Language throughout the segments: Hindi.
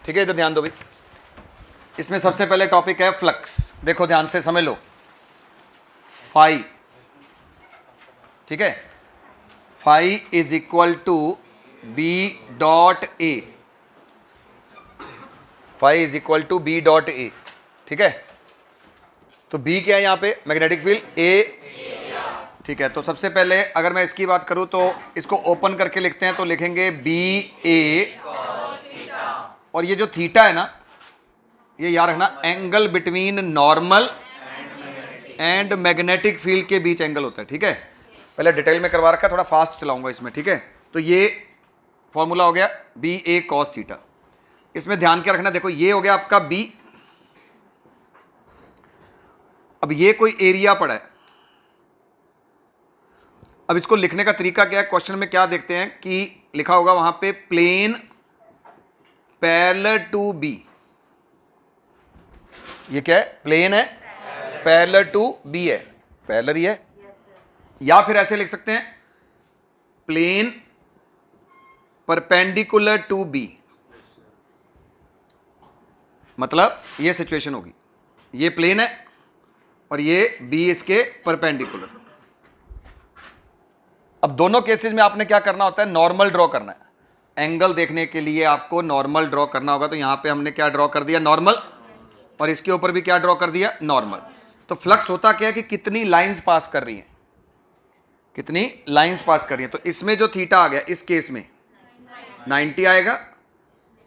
ठीक है, इधर ध्यान दो भाई। इसमें सबसे पहले टॉपिक है फ्लक्स। देखो ध्यान से समझ लो, फाई, ठीक है, phi is equal to B dot A, phi is equal to B dot A, ठीक है। तो बी क्या है यहाँ पे, मैग्नेटिक फील्ड, ए, ठीक है। तो सबसे पहले अगर मैं इसकी बात करूं तो इसको ओपन करके लिखते हैं, तो लिखेंगे बी ए, और ये जो थीटा है ना, ये याद रखना angle between normal and magnetic field के बीच एंगल होता है, ठीक है। पहले डिटेल में करवा रखा है, थोड़ा फास्ट चलाऊंगा इसमें, ठीक है। तो ये फॉर्मूला हो गया बी ए कॉस थीटा। इसमें ध्यान क्या रखना, देखो ये हो गया आपका बी, अब ये कोई एरिया पड़ा है। अब इसको लिखने का तरीका क्या है, क्वेश्चन में क्या देखते हैं कि लिखा होगा वहां पे प्लेन पैरेलल टू बी, ये क्या है, प्लेन है पैरेलल टू बी है, पैरेलल ही है। या फिर ऐसे लिख सकते हैं प्लेन परपेंडिकुलर टू बी, मतलब ये सिचुएशन होगी, ये प्लेन है और ये बी इसके परपेंडिकुलर। अब दोनों केसेस में आपने क्या करना होता है, नॉर्मल ड्रॉ करना है। एंगल देखने के लिए आपको नॉर्मल ड्रॉ करना होगा। तो यहां पे हमने क्या ड्रॉ कर दिया, नॉर्मल, और इसके ऊपर भी क्या ड्रॉ कर दिया, नॉर्मल। तो फ्लक्स होता क्या है कि कितनी लाइंस पास कर रही हैं, कितनी लाइंस पास कर रही हैं। तो इसमें जो थीटा आ गया इस केस में 90 आएगा,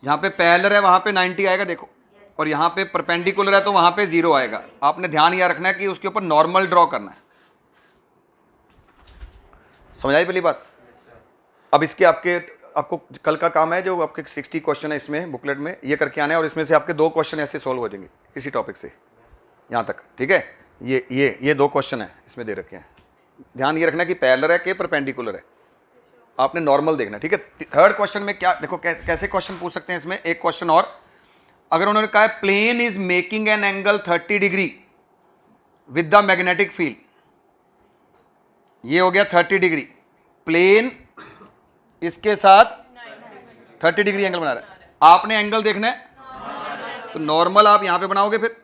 जहां पे पैरेलल है वहां पे 90 आएगा, देखो, और यहां पे परपेंडिकुलर है तो वहां पे 0 आएगा। आपने ध्यान यह रखना है कि उसके ऊपर नॉर्मल ड्रॉ करना है। समझ आई पहली बात। अब इसके आपको कल का काम है, जो आपके 60 क्वेश्चन है इसमें बुकलेट में, ये करके आना है, और इसमें से आपके 2 क्वेश्चन ऐसे सॉल्व हो जाएंगे इसी टॉपिक से यहाँ तक, ठीक है। ये 2 क्वेश्चन है इसमें दे रखे हैं। ध्यान ये रखना कि पैरेलल है कि परपेंडिकुलर है, आपने नॉर्मल देखना, ठीक है। थर्ड क्वेश्चन में क्या देखो, कैसे क्वेश्चन पूछ सकते हैं इसमें। एक क्वेश्चन और, अगर उन्होंने कहा है plane is making an angle 30 degree with the magnetic field, ये हो गया 30 डिग्री, प्लेन इसके साथ 30 डिग्री एंगल बना रहा है। आपने एंगल देखना है तो नॉर्मल आप यहां पे बनाओगे फिर,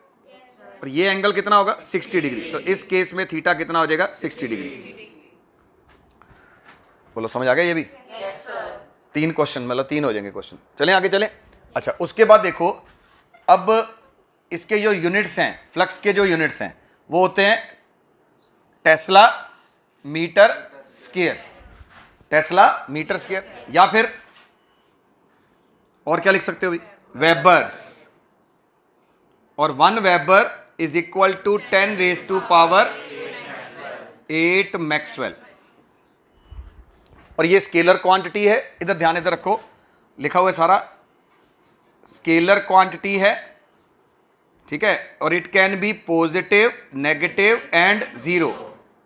और ये एंगल कितना होगा, 60 डिग्री। तो इस केस में थीटा कितना हो जाएगा, 60 डिग्री। बोलो समझ आ गया ये भी। yes, 3 क्वेश्चन, मतलब 3 हो जाएंगे क्वेश्चन। चलें आगे चलें। अच्छा, उसके बाद देखो, अब इसके जो यूनिट्स हैं, फ्लक्स के जो यूनिट्स हैं वो होते हैं tesla metre square, tesla metre square, या फिर और क्या लिख सकते हो भाई, वेबर्स। और 1 weber is equal to 10 raise to power 8 maxwell. और ये स्केलर क्वांटिटी है, इधर ध्यान इधर रखो, लिखा हुआ है सारा स्केलर क्वांटिटी है, ठीक है। और it can be positive, negative and 0।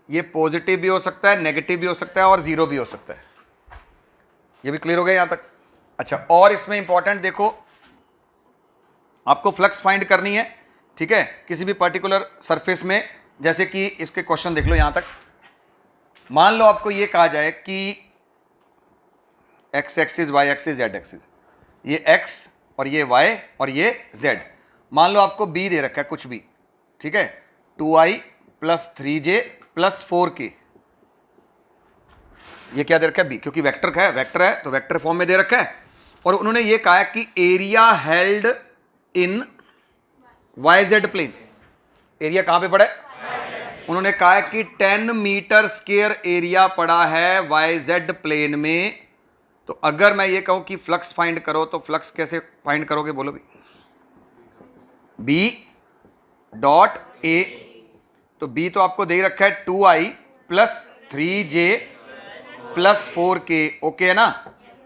ये पॉजिटिव भी हो सकता है, नेगेटिव भी हो सकता है और 0 भी हो सकता है। ये भी क्लियर हो गया यहां तक। अच्छा, और इसमें इंपॉर्टेंट देखो, आपको फ्लक्स फाइंड करनी है, ठीक है, किसी भी पर्टिकुलर सरफेस में। जैसे कि इसके क्वेश्चन देख लो यहां तक। मान लो आपको ये कहा जाए कि X axis, Y axis, Z axis, ये एक्स और ये वाई और ये जेड। मान लो आपको बी दे रखा है कुछ भी, ठीक है, 2i + 3j + 4k। ये क्या दे रखा है, बी, क्योंकि वेक्टर का है, वेक्टर है तो वेक्टर फॉर्म में दे रखा है। और उन्होंने ये कहा है कि area held in Y Z plane, area कहां पे पड़ा है, उन्होंने कहा है कि 10 मीटर स्क्वायर एरिया पड़ा है वाई जेड प्लेन में। तो अगर मैं ये कहूं कि फ्लक्स फाइंड करो, तो फ्लक्स कैसे फाइंड करोगे, बोलो भी, बी डॉट ए। तो बी तो आपको दे रखा है 2i + 3j + 4k, ओके है ना।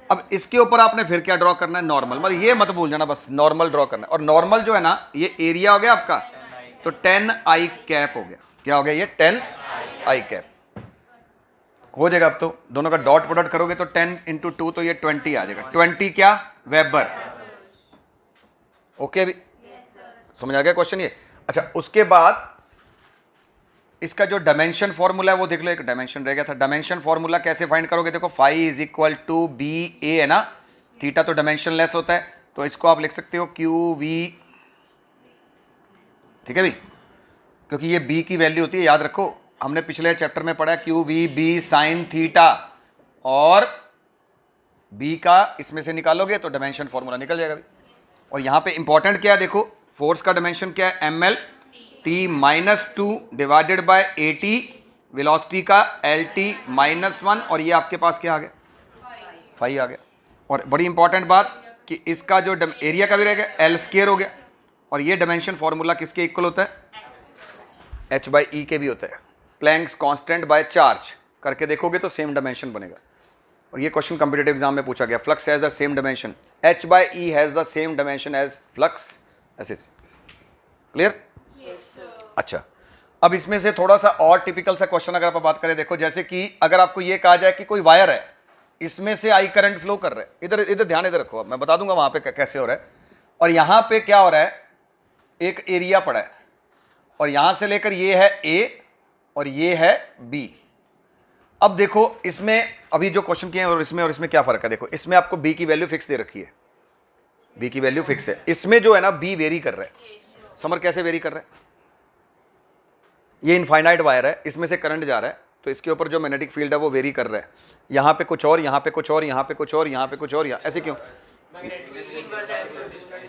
अब इसके ऊपर आपने फिर क्या ड्रॉ करना है, नॉर्मल। मतलब ये मत भूल जाना, बस नॉर्मल ड्रॉ करना है। और नॉर्मल जो है ना, ये एरिया हो गया आपका, तो 10i कैप हो गया। क्या हो गया ये, 10i कैप हो जाएगा। अब तो दोनों का डॉट प्रोडक्ट करोगे तो 10 × 2 तो ये 20 आ जाएगा। 20 क्या, वेबर, ओके भी, समझ आ गया क्वेश्चन ये। अच्छा, उसके बाद इसका जो डायमेंशन फॉर्मूला है वो देख लो, एक डायमेंशन रह गया था। डायमेंशन फॉर्मूला कैसे फाइंड करोगे, देखो phi is equal to B A है ना, थीटा तो डायमेंशन लेस होता है, तो इसको आप लिख सकते हो क्यू वी, ठीक है भाई, क्योंकि ये बी की वैल्यू होती है, याद रखो हमने पिछले चैप्टर में पढ़ा Q V B sine theta, और बी का इसमें से निकालोगे तो डायमेंशन फॉर्मूला निकल जाएगा भाई। और यहां पे इंपॉर्टेंट क्या है, देखो फोर्स का डायमेंशन क्या है, M L T minus two divided by A T, velocity का एल टी माइनस वन, और ये आपके पास क्या आ गया, फाइव आ गया। और बड़ी इंपॉर्टेंट बात कि इसका जो एरिया का भी रहेगा एल स्क्वायर हो गया, और ये डायमेंशन फॉर्मूला किसके इक्वल होता है, एच बाई ई के भी होता है। प्लैंक्स कांस्टेंट बाय चार्ज करके देखोगे तो सेम डायमेंशन बनेगा। और ये क्वेश्चन कॉम्पिटिटिव एग्जाम में पूछा गया, flux has the same dimension, H by E has the same dimension as flux, ऐसे। क्लियर? अच्छा, अब इसमें से थोड़ा सा और टिपिकल सा क्वेश्चन अगर आप बात करें, देखो जैसे कि अगर आपको ये कहा जाए कि कोई वायर है, इसमें से आई करंट फ्लो कर रहा है, इधर इधर ध्यान इधर रखो, मैं बता दूंगा वहां पे कैसे हो रहा है। और यहां पे क्या हो रहा है, एक एरिया पड़ा है, और यहां से लेकर ये है ए और ये है बी। अब देखो इसमें अभी जो क्वेश्चन किए हैं और इसमें क्या फर्क है, देखो इसमें आपको बी की वैल्यू फिक्स दे रखी है, बी की वैल्यू फिक्स है, इसमें जो है ना बी वेरी कर रहा है। समर कैसे वेरी कर रहा है, ये इनफाइनाइट वायर है, इसमें से करंट जा रहा है, तो इसके ऊपर जो मैग्नेटिक फील्ड है वो वेरी कर रहा है, यहां पे कुछ और, यहां पे कुछ और, यहां पे कुछ और, यहां पे कुछ और, ऐसे क्यों?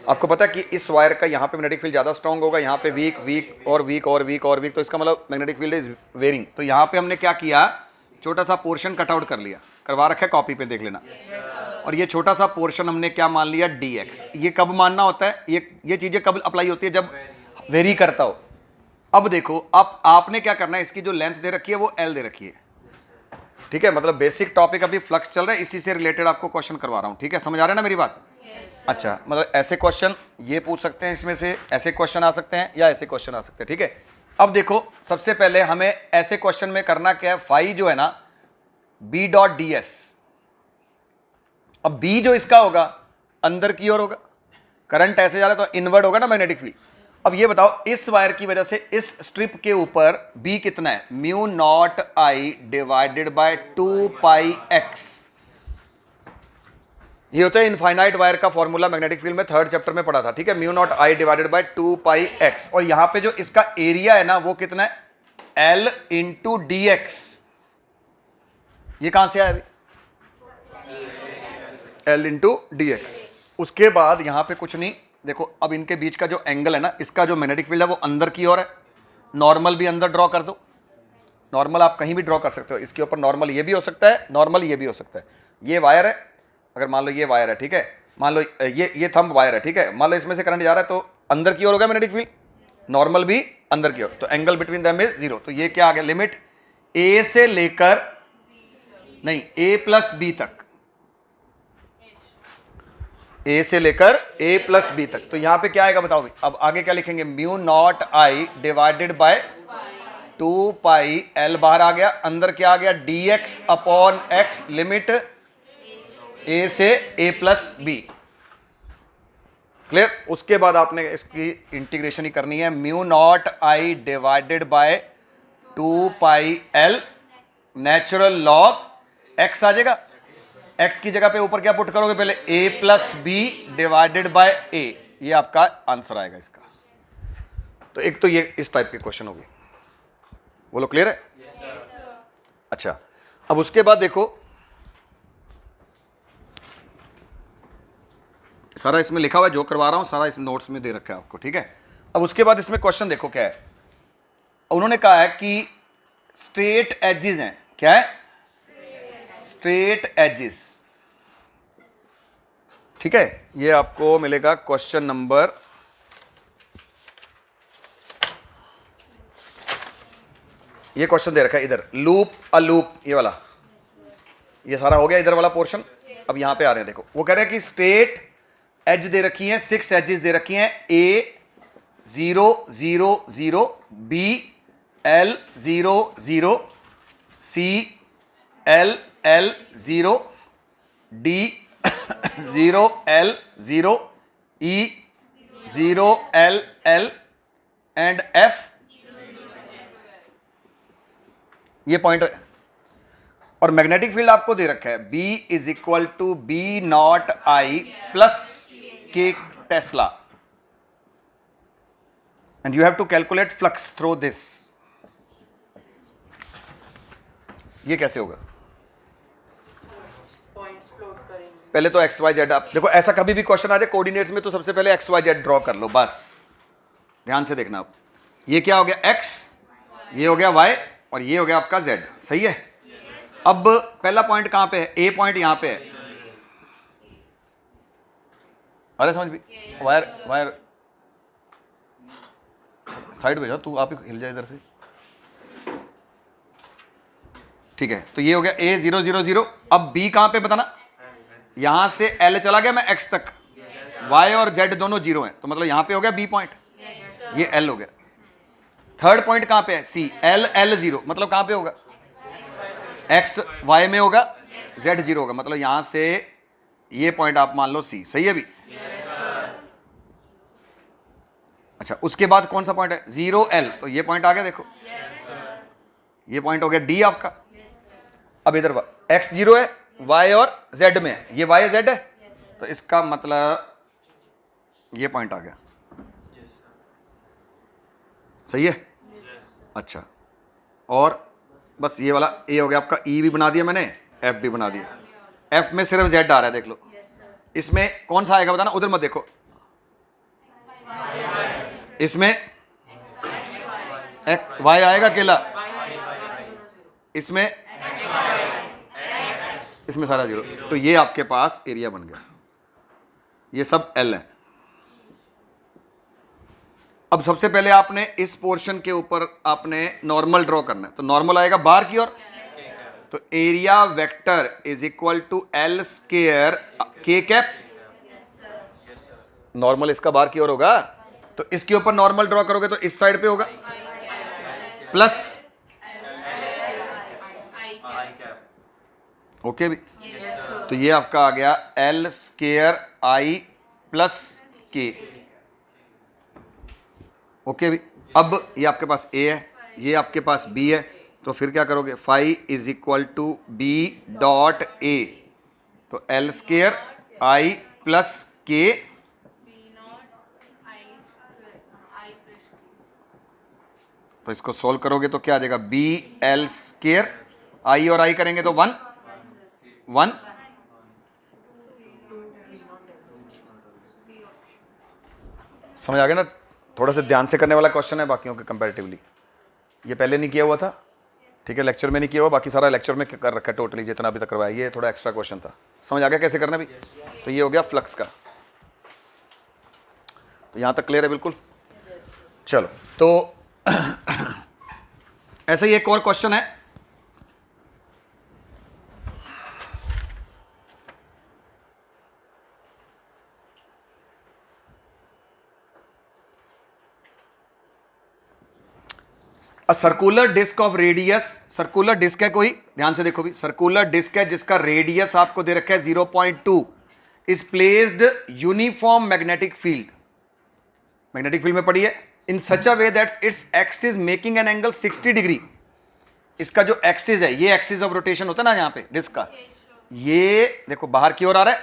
आपको पता है कि इस वायर का यहाँ पे मैग्नेटिक फील्ड ज्यादा स्ट्रांग होगा, यहाँ पे वीक वीक और वीक और वीक और वीक, तो इसका मतलब मैग्नेटिक फील्ड इज वेरिंग। तो यहाँ पे हमने क्या किया, छोटा सा पोर्शन कट आउट कर लिया, करवा रखा है कॉपी पे देख लेना। और ये छोटा सा पोर्शन हमने क्या मान लिया, dx। ये कब मानना होता है, ये चीजें कब अप्लाई होती है, जब वेरी करता हो। अब देखो अब आपने क्या करना है, इसकी जो लेंथ दे रखी है वो l दे रखी है, ठीक है, मतलब बेसिक टॉपिक अभी फ्लक्स चल रहा है, इसी से रिलेटेड आपको क्वेश्चन करवा रहा हूं, ठीक है, समझ आ रहा है ना मेरी बात? अच्छा, मतलब ऐसे क्वेश्चन ये पूछ सकते हैं, इसमें से ऐसे क्वेश्चन आ सकते हैं या ऐसे क्वेश्चन आ सकते हैं, ठीक है। अब देखो सबसे पहले हमें ऐसे क्वेश्चन में करना क्या है, फाई जो है ना बी डॉट डी एस। अब बी जो इसका होगा अंदर की ओर होगा, करंट ऐसे जा रहा है तो इनवर्ड होगा ना मैग्नेटिक फील्ड। अब ये बताओ इस वायर की वजह से इस स्ट्रिप के ऊपर बी कितना है, mu naught I divided by 2 pi x. ये होता है इनफाइनाइट वायर का फॉर्मूला, मैग्नेटिक फील्ड में थर्ड चैप्टर में पढ़ा था, ठीक है, mu naught I divided by 2 pi x. और यहां पे जो इसका एरिया है ना वो कितना है, एल इंटू डी एक्स। ये कहां से आया अभी, एल इंटू डी एक्स। उसके बाद यहां पे कुछ नहीं, देखो अब इनके बीच का जो एंगल है ना, इसका जो मैग्नेटिक फील्ड है वो अंदर की ओर है, नॉर्मल भी अंदर ड्रॉ कर दो। नॉर्मल आप कहीं भी ड्रॉ कर सकते हो, इसके ऊपर नॉर्मल ये भी हो सकता है, नॉर्मल ये भी हो सकता है। ये वायर है, अगर मान लो ये वायर है, ठीक है, मान लो ये थंब वायर है, ठीक है, मान लो इसमें से करंट जा रहा है तो अंदर की ओर होगा मैग्नेटिक फील्ड, नॉर्मल भी अंदर की ओर, तो एंगल बिटवीन देम इज 0। तो ये क्या आ गया, लिमिट ए से लेकर नहीं ए प्लस बी तक, ए से लेकर ए प्लस बी तक। तो यहां पे क्या आएगा बताओ भाई, अब आगे क्या लिखेंगे, mu naught I divided by 2 pi L, बाहर आ गया, अंदर क्या आ गया, D X upon X, limit A से ए प्लस बी। क्लियर? उसके बाद आपने इसकी इंटीग्रेशन ही करनी है, mu naught I divided by 2 pi L natural log X आ जाएगा, एक्स की जगह पे ऊपर क्या पुट करोगे, पहले ए प्लस बी डिवाइडेड बाय ए, ये आपका आंसर आएगा इसका। तो एक तो ये इस टाइप के क्वेश्चन हो गए, बोलो क्लियर है? अच्छा, अब उसके बाद देखो सारा इसमें लिखा हुआ है, जो करवा रहा हूं सारा इस नोट्स में दे रखा है आपको, ठीक है। अब उसके बाद इसमें क्वेश्चन देखो क्या है, उन्होंने कहा है कि स्ट्रेट एजेस हैं, क्या है, स्ट्रेट एजेस, ठीक है। ये आपको मिलेगा क्वेश्चन नंबर, ये क्वेश्चन दे रखा है इधर, लूप अ लूप, ये वाला, ये सारा हो गया इधर वाला पोर्शन। अब यहां पे आ रहे हैं, देखो वो कह रहे हैं कि स्ट्रेट एज दे रखी है, 6 एजेस दे रखी हैं, A 0 0 0, B L 0 0, C L L 0, D 0 L 0, E 0 L L and F, ये पॉइंट है। और मैग्नेटिक फील्ड आपको दे रखा है, B is equal to B naught I plus k Tesla and you have to calculate flux through this. ये कैसे होगा? पहले तो एक्स वाई जेड, आप देखो ऐसा कभी भी क्वेश्चन आ जाए कोऑर्डिनेट्स में तो सबसे पहले एक्स वाई जेड ड्रॉ कर लो, बस ध्यान से देखना आप। ये क्या हो गया एक्स, ये हो गया वाई और ये हो गया आपका जेड, सही है। अब पहला पॉइंट कहां पे है? ए पॉइंट यहां पे है। अरे समझ भी, वायर वायर साइड पे जाओ, तू आप ही हिल जाए इधर से, ठीक है। तो ये हो गया ए 0 0 0। अब बी कहां पे बताना? यहां से एल चला गया मैं एक्स तक, वाई और जेड दोनों जीरो हैं, तो मतलब यहां पे हो गया बी पॉइंट, ये एल हो गया। थर्ड पॉइंट कहां पे है? सी, एल एल 0, मतलब कहां पे होगा? एक्स वाई में होगा, जेड 0 होगा, मतलब यहां से ये पॉइंट आप मान लो सी, सही है भी। अच्छा, उसके बाद कौन सा पॉइंट है? 0 एल, तो ये पॉइंट आ गया, देखो ये पॉइंट हो गया डी आपका। अब इधर एक्स 0 है, वाई और जेड में है, ये वाई जेड है, तो इसका मतलब ये पॉइंट आ गया, सही है। अच्छा, और बस ये वाला ए हो गया आपका, ई भी बना दिया मैंने, एफ भी बना दिया। एफ में सिर्फ जेड आ रहा है, देख लो इसमें कौन सा आएगा बताना, उधर मत देखो, इसमें वाई आएगा अकेला, इसमें सारा 0, तो ये आपके पास एरिया बन गया, ये सब एल है। अब सबसे पहले आपने इस पोर्शन के ऊपर आपने नॉर्मल ड्रॉ करना है, तो नॉर्मल आएगा बाहर की ओर, तो area vector is equal to L square के कैप, नॉर्मल इसका बाहर की ओर होगा, तो इसके ऊपर नॉर्मल ड्रॉ करोगे तो इस साइड पे होगा प्लस, ओके भी, तो ये आपका आ गया एल स्क्वायर आई प्लस के, ओके भी। अब ये आपके पास ए है, ये आपके पास बी है, तो फिर क्या करोगे? Phi is equal to B dot A, तो एल स्क्वायर आई प्लस के, तो इसको सोल्व करोगे तो क्या आ जाएगा? बी एल स्क्वायर, आई और आई करेंगे तो 1 1, समझ आ गया ना? थोड़ा सा ध्यान से करने वाला क्वेश्चन है बाकियों के कंपैरेटिवली, ये पहले नहीं किया हुआ था, ठीक है, लेक्चर में नहीं किया हुआ, बाकी सारा लेक्चर में कर रखा है टोटली जितना अभी तक करवाया, ये थोड़ा एक्स्ट्रा क्वेश्चन था। समझ आ गया कैसे करना भी? तो ये हो गया फ्लक्स का, तो यहां तक क्लियर है बिल्कुल। चलो, तो ऐसा ही एक और क्वेश्चन है, circular disc of radius, circular disc है कोई, ध्यान से देखो भी, सर्कुलर डिस्क है जिसका रेडियस आपको दे रखा है 0.2, is placed uniform magnetic field, magnetic field में पड़ी है, in such a way that its axis making an angle 60 degree. इसका जो एक्सिस है, ये एक्सिस ऑफ रोटेशन होता है ना यहाँ पे डिस्क का, ये देखो बाहर की ओर आ रहा है,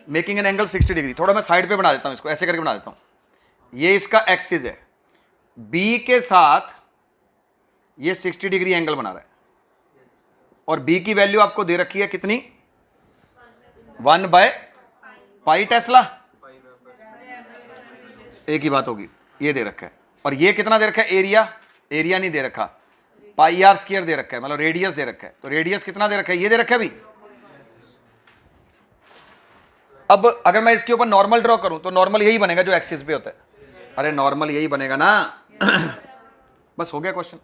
मेकिंग एन एंगल 60 डिग्री। थोड़ा मैं साइड पे बना देता हूं, इसको ऐसे करके बना देता हूं, ये इसका एक्सिस है, बी के साथ ये 60 डिग्री एंगल बना रहा है, और बी की वैल्यू आपको दे रखी है कितनी? 1/पाई टेस्ला, एक ही बात होगी, ये दे रखा है। और ये कितना दे रखा है? एरिया, एरिया नहीं दे रखा, पाई आर स्क्वायर दे रखा है, मतलब रेडियस दे रखा है, तो रेडियस कितना दे रखा है? ये दे रखा है भी। अब अगर मैं इसके ऊपर नॉर्मल ड्रॉ करूं तो नॉर्मल यही बनेगा जो एक्सिस पे होता है, अरे नॉर्मल यही बनेगा ना। बस हो गया क्वेश्चन।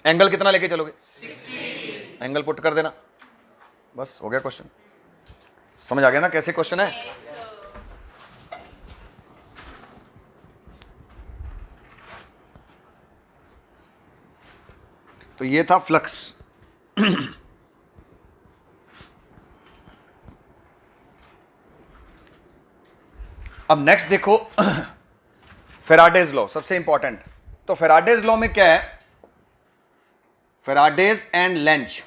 एंगल कितना लेके चलोगे? 60। एंगल पुट कर देना, बस हो गया क्वेश्चन। समझ आ गया ना कैसे क्वेश्चन है? तो ये था फ्लक्स। अब नेक्स्ट देखो फेराडेज लॉ, सबसे इंपॉर्टेंट। तो फेराडेज लॉ में क्या है? Faraday's and length.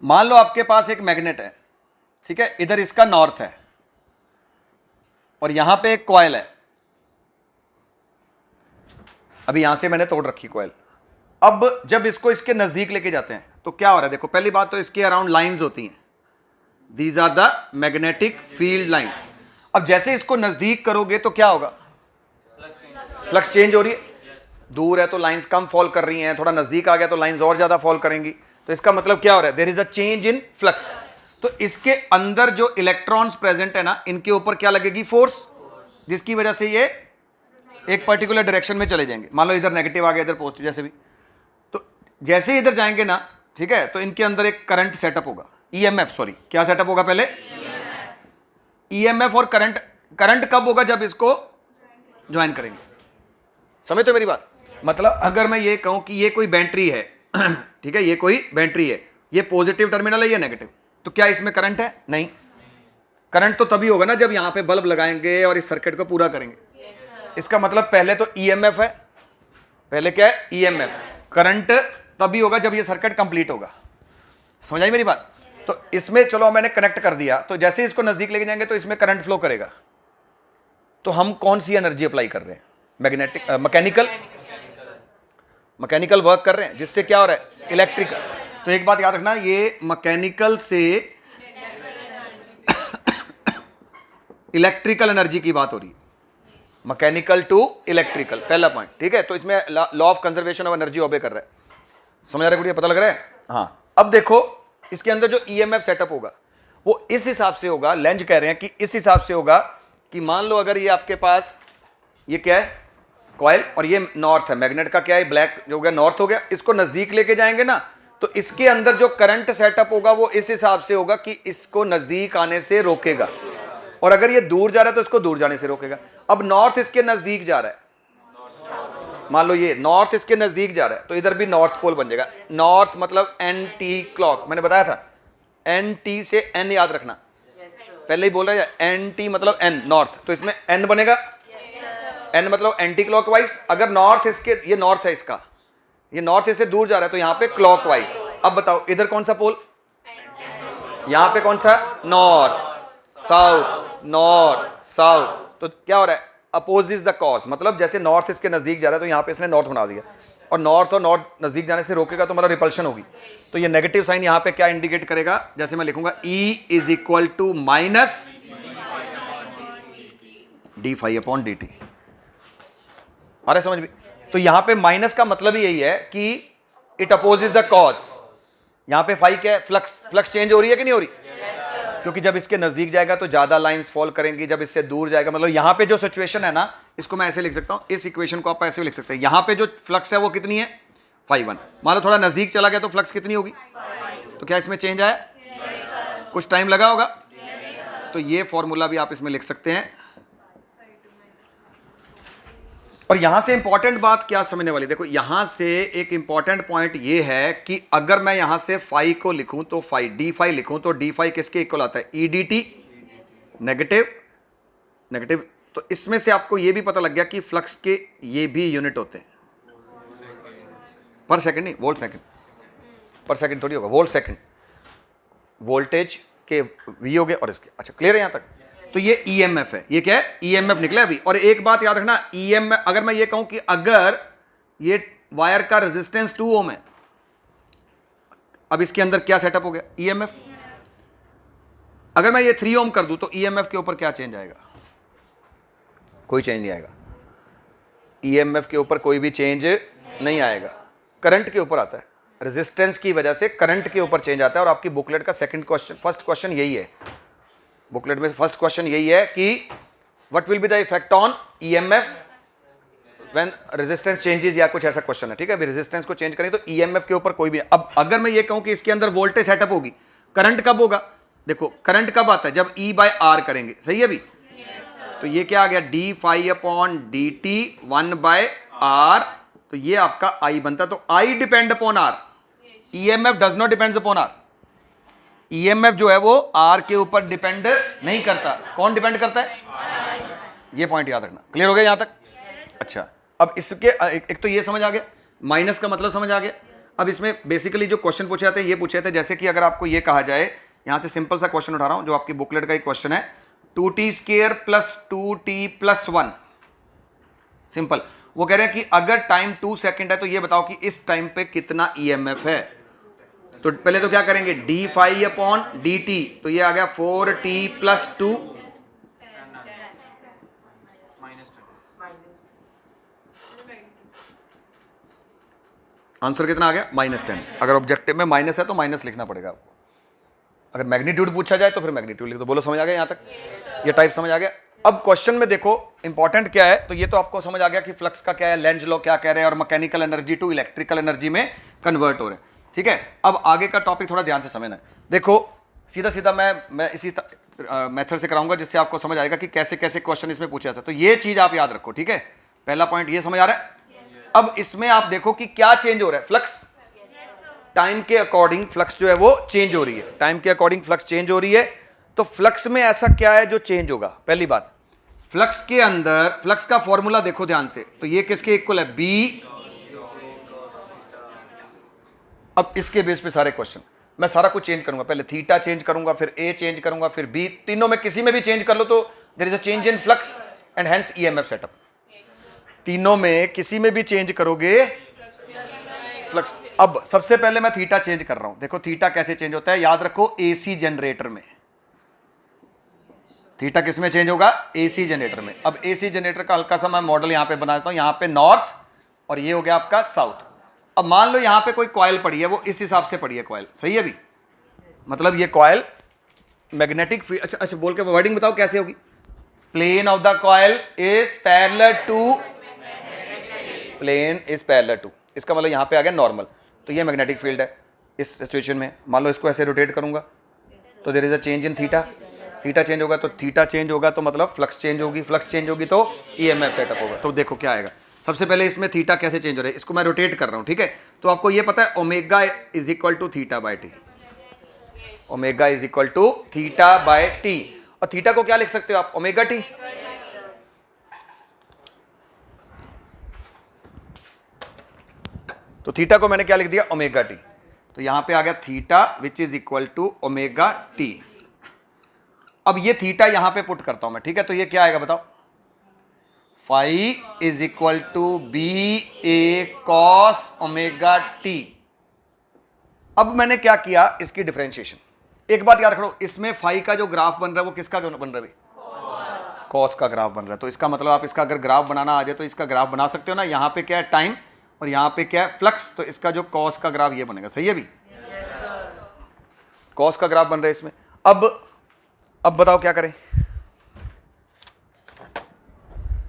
मान लो आपके पास एक मैग्नेट है, ठीक है, इधर इसका नॉर्थ है और यहां पे एक कॉइल है। अभी यहां से मैंने तोड़ रखी कॉइल। अब जब इसको इसके नजदीक लेके जाते हैं तो क्या हो रहा है, देखो पहली बात तो इसके अराउंड लाइंस होती हैं, these are the magnetic field lines. अब जैसे इसको नजदीक करोगे तो क्या होगा, फ्लक्स चेंज हो रही है। दूर है तो लाइंस कम फॉल कर रही हैं, थोड़ा नजदीक आ गया तो लाइंस और ज्यादा फॉल करेंगी। तो इसका मतलब क्या हो रहा है, there is a change in flux. तो इसके अंदर जो इलेक्ट्रॉन्स प्रेजेंट है ना, इनके ऊपर क्या लगेगी, फोर्स, जिसकी वजह से ये एक पर्टिकुलर डायरेक्शन में चले जाएंगे। मान लो इधर नेगेटिव आ गया, इधर पॉजिटिव, जैसे भी। तो जैसे इधर जाएंगे ना, ठीक है, तो इनके अंदर एक करंट सेटअप होगा, ईएमएफ, सॉरी क्या सेटअप होगा पहले, ईएमएफ। और करंट, करंट कब होगा, जब इसको ज्वाइन करेंगे। समझ तो मेरी बात, मतलब अगर मैं ये कहूं कि ये कोई बैटरी है ठीक है, ये कोई बैटरी है, ये पॉजिटिव टर्मिनल है, ये नेगेटिव, तो क्या इसमें करंट है, नहीं। करंट तो तभी होगा ना जब यहां पे बल्ब लगाएंगे और इस सर्किट को पूरा करेंगे। इसका मतलब पहले तो ईएमएफ है, पहले क्या है, ईएमएफ। करंट तभी होगा जब ये सर्किट कंप्लीट होगा। समझ आई मेरी बात। तो इसमें चलो मैंने कनेक्ट कर दिया, तो जैसे इसको नजदीक लेके जाएंगे तो इसमें करंट फ्लो करेगा। तो हम कौन सी एनर्जी अप्लाई कर रहे हैं, मैग्नेटिक, मैकेनिकल वर्क कर रहे हैं, जिससे क्या हो रहा है, इलेक्ट्रिकल। तो एक बात याद रखना, ये मैकेनिकल से इलेक्ट्रिकल एनर्जी की बात हो रही है, मैकेनिकल टू इलेक्ट्रिकल, पहला पॉइंट, ठीक है। तो इसमें law of conservation of energy obey कर रहा है। समझ आ रहा है, पता लग रहा है। हाँ, अब देखो इसके अंदर जो ईएमएफ सेटअप होगा वो इस हिसाब से होगा, लेंज कह रहे हैं कि इस हिसाब से होगा कि मान लो अगर ये आपके पास, ये क्या है, कॉइल, और ये नॉर्थ है, मैग्नेट का क्या है, ब्लैक जो हो गया, नॉर्थ हो गया। इसको नजदीक लेके जाएंगे ना, तो इसके अंदर जो करंट सेटअप होगा वो इस हिसाब से होगा कि इसको नजदीक आने से रोकेगा, और अगर ये दूर जा रहा है तो इसको दूर जाने से रोकेगा। अब नॉर्थ इसके नजदीक जा रहा है, मान लो ये नॉर्थ इसके नजदीक जा रहा है, तो इधर भी नॉर्थ पोल बन जाएगा। नॉर्थ मतलब एंटी क्लॉक, मैंने बताया था, एन टी से एन याद रखना, पहले ही बोल रहा है, एन टी मतलब एन, नॉर्थ, तो इसमें एन बनेगा, एन मतलब एंटी क्लॉकवाइज। अगर नॉर्थ इसके, ये नॉर्थ है इसका, ये नॉर्थ इससे दूर जा रहा है, तो यहां पे क्लॉकवाइज। अब बताओ इधर कौन सा पोल, यहां पे कौन सा, नॉर्थ साउथ, नॉर्थ साउथ। तो क्या हो रहा है, अपोजिट द कॉज, मतलब जैसे नॉर्थ इसके नजदीक जा रहा है तो यहां पे इसने नॉर्थ बना दिया, और नॉर्थ नजदीक जाने से रोकेगा तो मतलब रिपल्शन होगी। तो ये नेगेटिव साइन यहां पे क्या इंडिकेट करेगा, जैसे मैं लिखूंगा E is equal to minus d∅/dt। अरे समझ भी, तो यहां पे माइनस का मतलब ही यही है कि इट अपोजिट द कॉज। यहां पे फाई क्या है, फ्लक्स, फ्लक्स चेंज हो रही है कि नहीं हो रही, क्योंकि जब इसके नजदीक जाएगा तो ज्यादा लाइंस फॉल करेंगी, जब इससे दूर जाएगा, मतलब यहां पे जो सिचुएशन है ना, इसको मैं ऐसे लिख सकता हूं, इस इक्वेशन को आप ऐसे लिख सकते हैं। यहां पे जो फ्लक्स है वो कितनी है, φ1। मान लो थोड़ा नजदीक चला गया तो फ्लक्स कितनी होगी, तो क्या इसमें चेंज आया, कुछ टाइम लगा होगा। तो ये फॉर्मूला भी आप इसमें लिख सकते हैं। और यहां से इंपॉर्टेंट बात क्या समझने वाली, देखो यहां से एक इंपॉर्टेंट पॉइंट ये है कि अगर मैं यहां से फाई को लिखूं तो फाई, d∅ लिखूं तो d∅ किसके इक्वल आता है, edt, नेगेटिव नेगेटिव। तो इसमें से आपको ये भी पता लग गया कि फ्लक्स के ये भी यूनिट होते हैं, पर सेकंड नहीं, वोल्ट सेकंड, पर सेकंड थोड़ी होगा, वोल्ट सेकंड, वोल्टेज के वी हो गए और इसके। अच्छा क्लियर है यहां तक। तो ये ईएमएफ है, ये क्या है, ईएमएफ निकला अभी। और एक बात याद रखना, ईएमएफ, अगर मैं ये कहूं कि अगर ये वायर का रेजिस्टेंस 2 ओम है, अब इसके अंदर क्या सेटअप हो गया, ईएमएफ। अगर मैं ये 3 ओम कर दूं तो ईएमएफ के ऊपर क्या चेंज आएगा, कोई चेंज नहीं आएगा। ईएमएफ के ऊपर कोई भी चेंज नहीं आएगा, करंट के ऊपर आता है, रेजिस्टेंस की वजह से करंट के ऊपर चेंज आता है। और आपकी बुकलेट का सेकंड क्वेश्चन, फर्स्ट क्वेश्चन यही है, बुकलेट में फर्स्ट क्वेश्चन यही है कि what will be the effect on EMF when resistance changes, या कुछ ऐसा क्वेश्चन है, ठीक है। अभी रेजिस्टेंस को चेंज करें तो ईएमएफ के ऊपर कोई भी। अब अगर मैं ये कहूं कि इसके अंदर वोल्टेज सेटअप होगी, करंट कब होगा, देखो करंट कब आता है, जब E/R करेंगे, सही है अभी। तो ये क्या आ गया, d∅/dt 1/R, तो ये आपका I बनता है। तो I depend upon R, EMF does not depends upon R। EMF जो है वो आर के ऊपर डिपेंड नहीं करता, कौन डिपेंड करता है, ये पॉइंट याद रखना। क्लियर हो गया यहां तक। अच्छा, अब इसके एक तो ये समझ आ गया, माइनस का मतलब समझ आ गया। अब इसमें बेसिकली जो क्वेश्चन पूछे जाते हैं ये पूछे जाते हैं, जैसे कि अगर आपको ये कहा जाए यहां से सिंपल सा क्वेश्चन उठा रहा हूं जो आपकी बुकलेट का ही क्वेश्चन है, 2t² + 2t + 1। सिंपल, वो कह रहे हैं कि अगर टाइम 2 सेकंड है तो ये बताओ कि इस टाइम पे कितना ईएमएफ है। तो पहले तो क्या करेंगे, d∅/dt, तो ये आ गया 4t + 2 आंसर कितना आ गया, -10। अगर ऑब्जेक्टिव में माइनस है तो माइनस लिखना पड़ेगा आपको। अगर मैग्नीट्यूड पूछा जाए तो फिर मैग्नीट्यूड लिख दो। बोलो समझ आ गया यहां तक, ये टाइप समझ आ गया। अब क्वेश्चन में देखो इंपॉर्टेंट क्या है, तो ये तो आपको समझ आ गया कि फ्लक्स का क्या है, लेंज लॉ क्या कह रहे हैं, और mechanical energy to electrical energy में कन्वर्ट हो रहे हैं। ठीक है, अब आगे का टॉपिक थोड़ा ध्यान से समझना है। देखो सीधा सीधा मैं इसी मेथड से कराऊंगा जिससे आपको समझ आएगा कि कैसे कैसे क्वेश्चन इसमें पूछा जा सकता है। तो ये चीज आप याद रखो, ठीक है। पहला पॉइंट ये समझ आ रहा है। अब इसमें आप देखो कि क्या चेंज हो रहा है, फ्लक्स टाइम के अकॉर्डिंग फ्लक्स जो है वो चेंज हो रही है, टाइम के अकॉर्डिंग फ्लक्स चेंज हो रही है। तो फ्लक्स में ऐसा क्या है जो चेंज होगा, पहली बात फ्लक्स के अंदर, फ्लक्स का फॉर्मूला देखो ध्यान से, तो ये किसके इक्वल है, बी। अब इसके बेस पे सारे क्वेश्चन मैं सारा कुछ चेंज करूंगा, पहले थीटा चेंज करूंगा, फिर ए चेंज करूंगा, फिर बी, तीनों में किसी में भी चेंज कर लो तो there is a change in flux and hence EMF setup. तीनों में किसी में भी चेंज करोगे फ्लक्स। अब सबसे पहले मैं थीटा चेंज कर रहा हूं, देखो थीटा कैसे चेंज होता है, याद रखो एसी जनरेटर में। थीटा किस में चेंज होगा, एसी जनरेटर में। अब एसी जनरेटर का हल्का सा मैं मॉडल यहां पे बना देता हूं, यहां पे नॉर्थ और ये हो गया आपका साउथ। अब मान लो यहां पे कोई कॉइल पड़ी है, वो इस हिसाब से पड़ी है कॉइल, सही है भी, मतलब ये कॉइल मैग्नेटिक फील्ड, अच्छा बोल के वर्डिंग बताओ कैसे होगी, plane of the coil is parallel to, plane is parallel to, इसका मतलब यहां पे आ गया नॉर्मल। तो ये मैग्नेटिक फील्ड है इस सिचुएशन में। मान लो इसको ऐसे रोटेट करूंगा तो there is a change in theta, theta change होगा तो थीटा चेंज होगा तो मतलब फ्लक्स चेंज होगी, फ्लक्स चेंज होगी तो ईएमएफ सेटअप होगा। तो देखो क्या आएगा, सबसे पहले इसमें थीटा कैसे चेंज हो रहा है, इसको मैं रोटेट कर रहा हूं, ठीक है। तो आपको ये पता है omega is equal to theta by t, omega is equal to theta by t. और थीटा को क्या लिख सकते हो आप, ओमेगा टी। तो थीटा को मैंने क्या लिख दिया, ओमेगा टी। तो यहां पे आ गया theta which is equal to omega t. अब ये थीटा यहां पे पुट करता हूं मैं, ठीक है। तो ये क्या आएगा बताओ, phi is equal to B A cos omega t. अब मैंने क्या किया, इसकी डिफरेंशिएशन। एक बात याद रखो, इसमें फाई का जो ग्राफ बन रहा है वो किसका बन रहा है, कॉस का ग्राफ बन रहा है। तो इसका मतलब आप इसका अगर ग्राफ बनाना आ जाए तो इसका ग्राफ बना सकते हो ना। यहां पे क्या है टाइम और यहां पे क्या है फ्लक्स, तो इसका जो कॉस का ग्राफ ये बनेगा, सही है भी, कॉस का ग्राफ बन रहा है इसमें। अब बताओ क्या करें,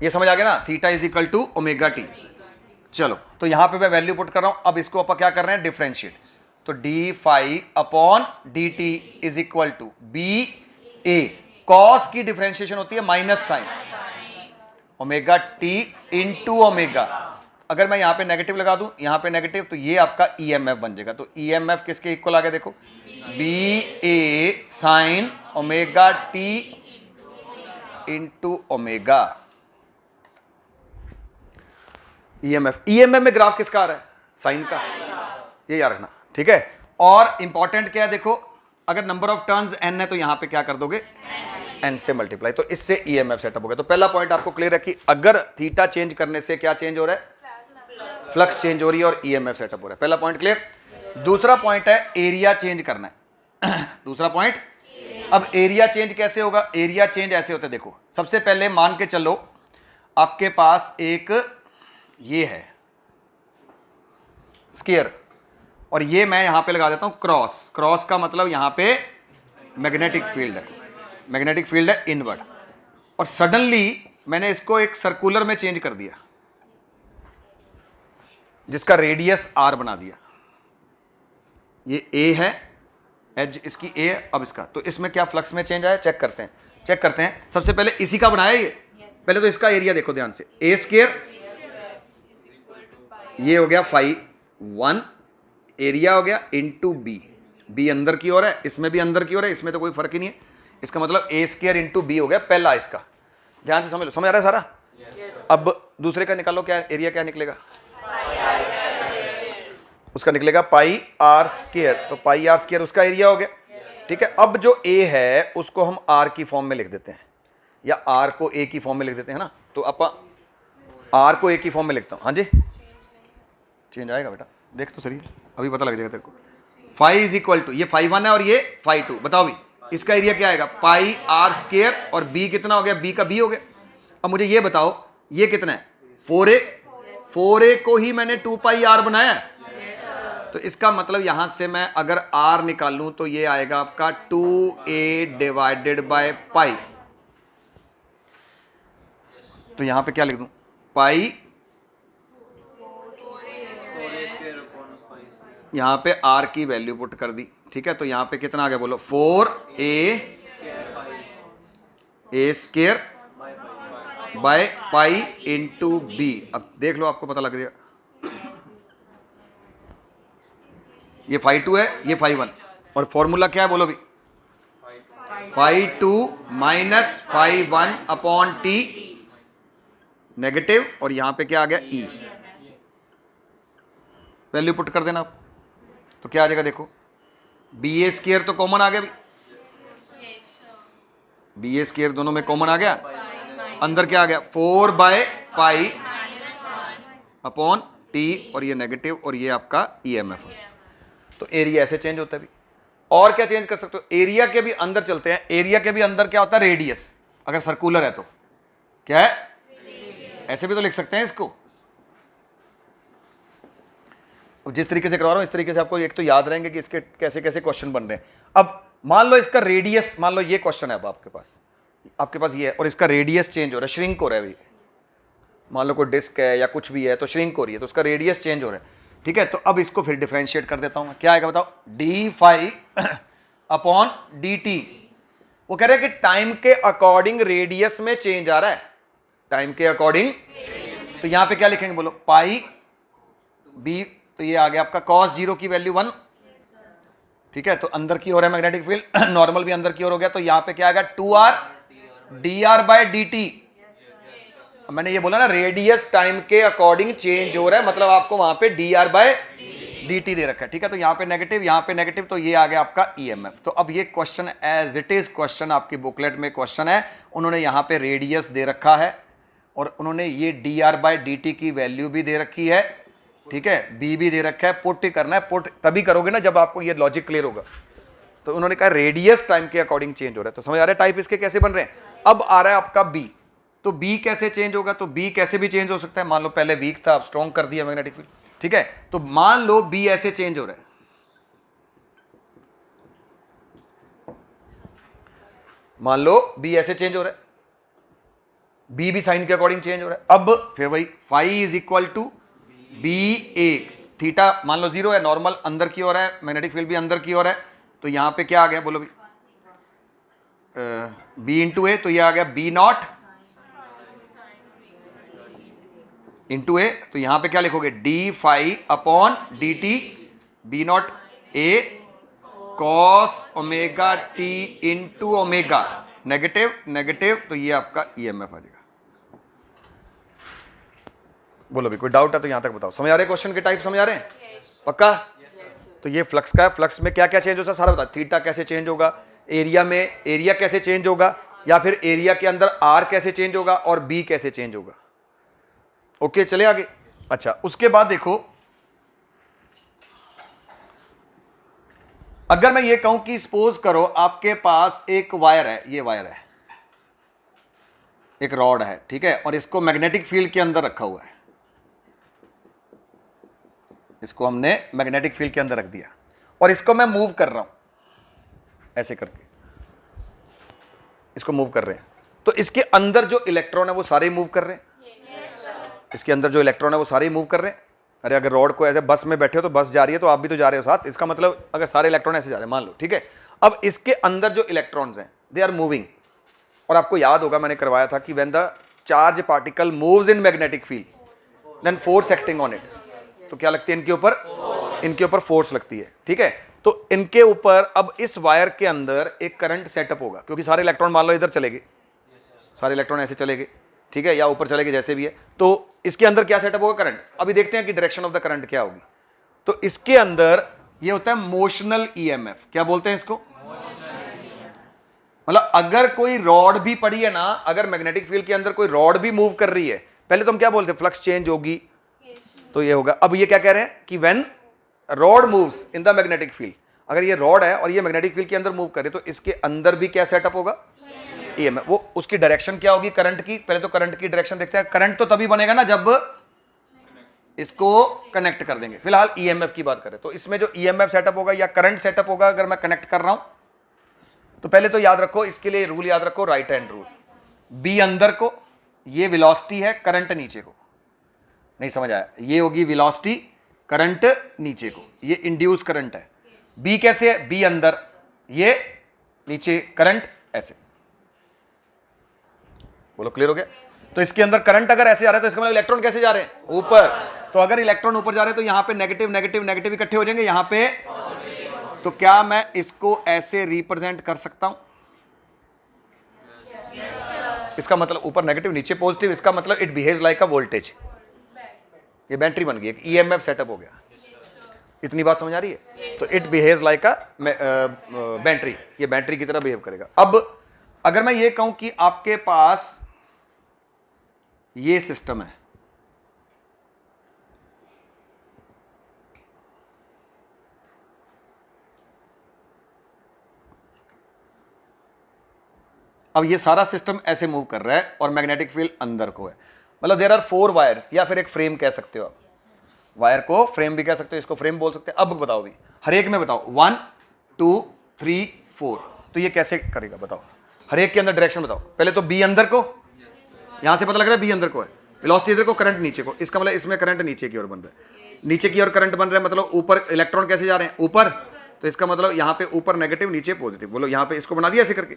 ये समझ आ गया ना, theta is equal to omega t. चलो तो यहां पे मैं वैल्यू पुट कर रहा हूं। अब इसको अपन क्या कर रहे हैं, डिफरेंशिएट। तो d phi upon d t is equal to B A, cos की डिफरेंशिएशन होती है minus sine omega T into omega. अगर मैं यहां पे नेगेटिव लगा दूं, यहां पे नेगेटिव, तो ये आपका ईएमएफ बन जाएगा। तो ईएमएफ किसके इक्वल आ गया, देखो B A sine omega T into omega. EMF में ग्राफ किसका आ रहा है, साइन का, ये याद रखना, ठीक है। और इंपॉर्टेंट क्या है, देखो अगर नंबर ऑफ टर्न्स n है तो यहां पे क्या कर दोगे, n से मल्टीप्लाई, तो इससे ईएमएफ सेटअप हो गया। तो पहला पॉइंट आपको क्लियर है कि अगर थीटा चेंज करने से क्या चेंज हो रहा है, फ्लक्स चेंज हो रही है और ईएमएफ सेटअप हो रहा है। पहला पॉइंट क्लियर। दूसरा पॉइंट है एरिया चेंज करना है। दूसरा पॉइंट, अब एरिया चेंज कैसे होगा, एरिया चेंज ऐसे होता है, देखो सबसे पहले मान के चलो आपके पास एक ये है स्क्वायर और ये मैं यहां पे लगा देता हूं क्रॉस। क्रॉस का मतलब यहां पे मैग्नेटिक फील्ड है, मैग्नेटिक फील्ड है इनवर्ड। और सडनली मैंने इसको एक सर्कुलर में चेंज कर दिया जिसका रेडियस आर बना दिया। ये ए है, एज इसकी ए है, अब इसका, तो इसमें क्या फ्लक्स में चेंज आया, चेक करते हैं। सबसे पहले इसी का बनाया ये, पहले तो इसका एरिया देखो ध्यान से, ए स्क्वायर ये हो गया फाई 1, एरिया हो गया इंटू बी, बी अंदर की ओर है, इसमें भी अंदर की ओर है, इसमें तो कोई फर्क ही नहीं है। इसका मतलब ए स्क्वायर इंटू बी हो गया पहला इसका। ध्यान से समझ लो, समझ आ रहा है सारा। अब दूसरे का निकालो, क्या एरिया क्या निकलेगा, उसका निकलेगा पाई आर स्क्वायर। तो पाई आर स्क्वायर उसका एरिया हो गया, ठीक ठीक है, अब जो A है उसको हम R की फॉर्म में लिख देते हैं, या R को A की फॉर्म में लिख देते हैं ना, तो अपन R को A की फॉर्म में लिखता हूं। हाँ जी, चेंज आएगा बेटा, देख तो सही, अभी पता लग जाएगा तेरे को। फाई इज इक्वल टू, ये फाई 1 है और ये फाई 2, बताओ भी इसका एरिया क्या आएगा, पाई आर स्क्वायर, और बी कितना हो गया, बी का बी हो गया। अब मुझे ये बताओ ये कितना है, 4a, 4a को ही मैंने 2 पाई आर बनाया है, तो इसका मतलब यहां से मैं अगर r निकाल लूं तो ये आएगा आपका 2a डिवाइडेड बाय पाई, तो यहां पे क्या लिख दूं, पाई, यहां पे r की वैल्यू पुट कर दी, ठीक है, तो यहां पे कितना आ गया बोलो, 4a square by pi into B. अब देख लो आपको पता लग गया, ये फाई 2 है, ये फाई 1, और फॉर्मूला क्या है बोलो भी, phi 2 minus phi 1 upon t negative, और यहां पे क्या आ गया ई, वैल्यू पुट कर देना आप, तो क्या आ जाएगा देखो, बी ए स्क्वायर तो कॉमन आ गया भी, बी ए स्क्वायर दोनों में कॉमन आ गया, अंदर क्या आ गया 4 बाय पाई अपॉन टी, और ये नेगेटिव, और ये आपका ईएमएफ है। तो एरिया ऐसे चेंज होता है भी। और क्या चेंज कर सकते हो, एरिया के भी अंदर चलते हैं, एरिया के भी अंदर क्या होता है, रेडियस, अगर सर्कुलर है तो क्या है, ऐसे भी तो लिख सकते हैं इसको। जिस तरीके से करवा रहा हूं इस तरीके से आपको एक तो याद रहेंगे कि इसके कैसे कैसे क्वेश्चन बन रहे हैं। अब मान लो इसका रेडियस, मान लो ये क्वेश्चन है अब आपके पास ये है, और इसका रेडियस चेंज हो रहा है, श्रिंक हो रहा है, मान लो कोई डिस्क है या कुछ भी है तो श्रिंक हो रही है, तो उसका रेडियस चेंज हो रहा है, ठीक है। तो अब इसको फिर डिफरेंशिएट कर देता हूं, क्या आएगा बताओ, d phi upon d t. वो कह रहे हैं कि टाइम के अकॉर्डिंग रेडियस में चेंज आ रहा है, टाइम के अकॉर्डिंग, तो यहां पे क्या लिखेंगे बोलो, पाई बी, तो ये आ गया आपका cos 0 की वैल्यू 1, ठीक है, तो अंदर की ओर है मैग्नेटिक फील्ड, नॉर्मल भी अंदर की ओर हो गया, तो यहां पे क्या आएगा 2r dr बाय dt। मैंने ये बोला ना रेडियस टाइम के अकॉर्डिंग चेंज हो रहा है, मतलब आपको वहां पे dr बाय dt दे रखा है, ठीक है, तो यहां पे नेगेटिव, यहां पे नेगेटिव, तो ये आ गया आपका ईएमएफ। तो अब ये question as it is question आपकी बुकलेट में क्वेश्चन है, उन्होंने यहां पे रेडियस दे रखा है, और उन्होंने ये dr बाय dt की वैल्यू भी दे रखी है, ठीक है, बी भी दे रखा है, पुट ही करना है, पुट तभी करोगे ना जब आपको ये लॉजिक क्लियर होगा। तो उन्होंने कहा रेडियस टाइम के अकॉर्डिंग चेंज हो रहा है, तो समझ आ रहा है टाइप इसके कैसे बन रहे हैं। अब आ रहा है आपका बी, तो बी कैसे चेंज होगा, तो बी कैसे भी चेंज हो सकता है, मान लो पहले वीक था, अब स्ट्रॉन्ग कर दिया मैग्नेटिक फील्ड, ठीक है, तो मान लो बी ऐसे चेंज हो रहा है, मान लो बी ऐसे चेंज हो रहा है, बी भी साइन के अकॉर्डिंग चेंज हो रहा है। अब फिर वही phi is equal to B A, theta मान लो 0 है, नॉर्मल अंदर की ओर है, मैग्नेटिक फील्ड भी अंदर की ओर है, तो यहां पे क्या आ गया बोलो भी, बी इंटू ए, तो ये आ गया बी नॉट इंटू ए, तो यहां पे क्या लिखोगे, d phi upon d t, B not A cos omega T into omega, negative negative, तो ये आपका ईएमएफ आ जाएगा। बोलो भी कोई डाउट है तो यहां तक बताओ, समझ आ रहे क्वेश्चन के टाइप समझ आ रहे हैं, पक्का। तो ये फ्लक्स का है, फ्लक्स में क्या क्या चेंज होता है सारा बता, थीटा कैसे चेंज होगा, एरिया में एरिया कैसे चेंज होगा, या फिर एरिया के अंदर आर कैसे चेंज होगा, और बी कैसे चेंज होगा। ओके चले आगे। अच्छा उसके बाद देखो, अगर मैं ये कहूं कि सपोज करो आपके पास एक वायर है, ये वायर है, एक रॉड है, ठीक है, और इसको मैग्नेटिक फील्ड के अंदर रखा हुआ है, इसको हमने मैग्नेटिक फील्ड के अंदर रख दिया, और इसको मैं मूव कर रहा हूं ऐसे करके, इसको मूव कर रहे हैं, तो इसके अंदर जो इलेक्ट्रॉन है वो सारे मूव कर रहे हैं, इसके अंदर जो इलेक्ट्रॉन है वो सारे मूव कर रहे हैं। अरे अगर रॉड को ऐसे बस में बैठे हो तो बस जा रही है, तो आप भी तो जा रहे हो साथ, इसका मतलब अगर सारे इलेक्ट्रॉन ऐसे जा रहे हैं मान लो, ठीक है। अब इसके अंदर जो इलेक्ट्रॉन्स हैं दे आर मूविंग, और आपको याद होगा मैंने करवाया था कि when the charge particle moves in magnetic field then force acting on it, तो क्या लगती है इनके ऊपर फोर्स लगती है, ठीक है। तो इनके ऊपर अब इस वायर के अंदर एक करंट सेटअप होगा, क्योंकि सारे इलेक्ट्रॉन मान लो इधर चले गए, सारे इलेक्ट्रॉन ऐसे चले गए, ठीक है, या ऊपर चले गए जैसे भी है, तो इसके अंदर क्या सेटअप होगा, करंट। अभी देखते हैं कि डायरेक्शन ऑफ द करंट क्या होगी। तो इसके अंदर ये होता है मोशनल ईएमएफ, क्या बोलते हैं इसको, मतलब अगर कोई रॉड भी पड़ी है ना, अगर मैग्नेटिक फील्ड के अंदर कोई रॉड भी मूव कर रही है, पहले तो हम क्या बोलते हैं, फ्लक्स चेंज होगी, तो ये होगा। अब ये क्या कह रहे हैं कि when rod moves in the magnetic field, अगर ये रॉड है और ये मैग्नेटिक फील्ड के अंदर मूव करे तो इसके अंदर भी क्या सेटअप होगा, ईएमएफ। वो उसकी डायरेक्शन क्या होगी करंट की, पहले तो करंट की डायरेक्शन देखते हैं। करंट तो तभी बनेगा ना जब इसको कनेक्ट कर देंगे। फिलहाल ईएमएफ की बात करें तो इसमें जो ईएमएफ सेटअप होगा या करंट सेटअप होगा, अगर मैं कनेक्ट कर रहा हूं तो पहले तो याद रखो, इसके लिए रूल याद रखो, राइट हैंड रूल। बी अंदर को, ये वेलोसिटी है, करंट नीचे को, नहीं समझ आया, ये होगी वेलोसिटी, करंट नीचे को, ये इंड्यूस करंट है। बी कैसे है, बी अंदर, ये नीचे, करंट ऐसे। बोलो क्लियर हो गया। तो इसके अंदर करंट अगर ऐसे आ रहा है तो इसका मतलब इलेक्ट्रॉन कैसे जा रहे हैं, ऊपर। तो अगर इलेक्ट्रॉन ऊपर जा रहे हैं तो यहां पे नेगेटिव नेगेटिव नेगेटिव इकट्ठे हो जाएंगे यहां पे। तो क्या मैं इसको ऐसे रिप्रेजेंट कर सकता हूं, इसका मतलब ऊपर नेगेटिव नीचे पॉजिटिव, इसका मतलब it behaves like a voltage. ये बैटरी बन गई, एक ईएमएफ सेटअप हो गया। इतनी बात समझ आ रही है। तो it behaves like a battery, ये बैटरी की तरह बिहेव करेगा। अब अगर मैं ये कहूं कि आपके पास ये सिस्टम है, अब ये सारा सिस्टम ऐसे मूव कर रहा है और मैग्नेटिक फील्ड अंदर को है, मतलब देयर आर 4 वायर्स, या फिर एक फ्रेम कह सकते हो आप, वायर को फ्रेम भी कह सकते हो, इसको फ्रेम बोल सकते हैं। अब बताओ भी, हर एक में बताओ 1 2 3 4, तो ये कैसे करेगा बताओ, हर एक के अंदर डायरेक्शन बताओ। पहले तो बी अंदर को, यहां से पता लग रहा है बी अंदर को है, वेलोसिटी इधर को, करंट नीचे को, इसका मतलब इसमें करंट नीचे की ओर बन रहा है, नीचे की ओर करंट बन रहा है, मतलब ऊपर इलेक्ट्रॉन कैसे जा रहे हैं, ऊपर। तो इसका मतलब यहाँ पे ऊपर नेगेटिव नीचे पॉजिटिव, बोलो यहाँ पे इसको बना दिया ऐसे करके।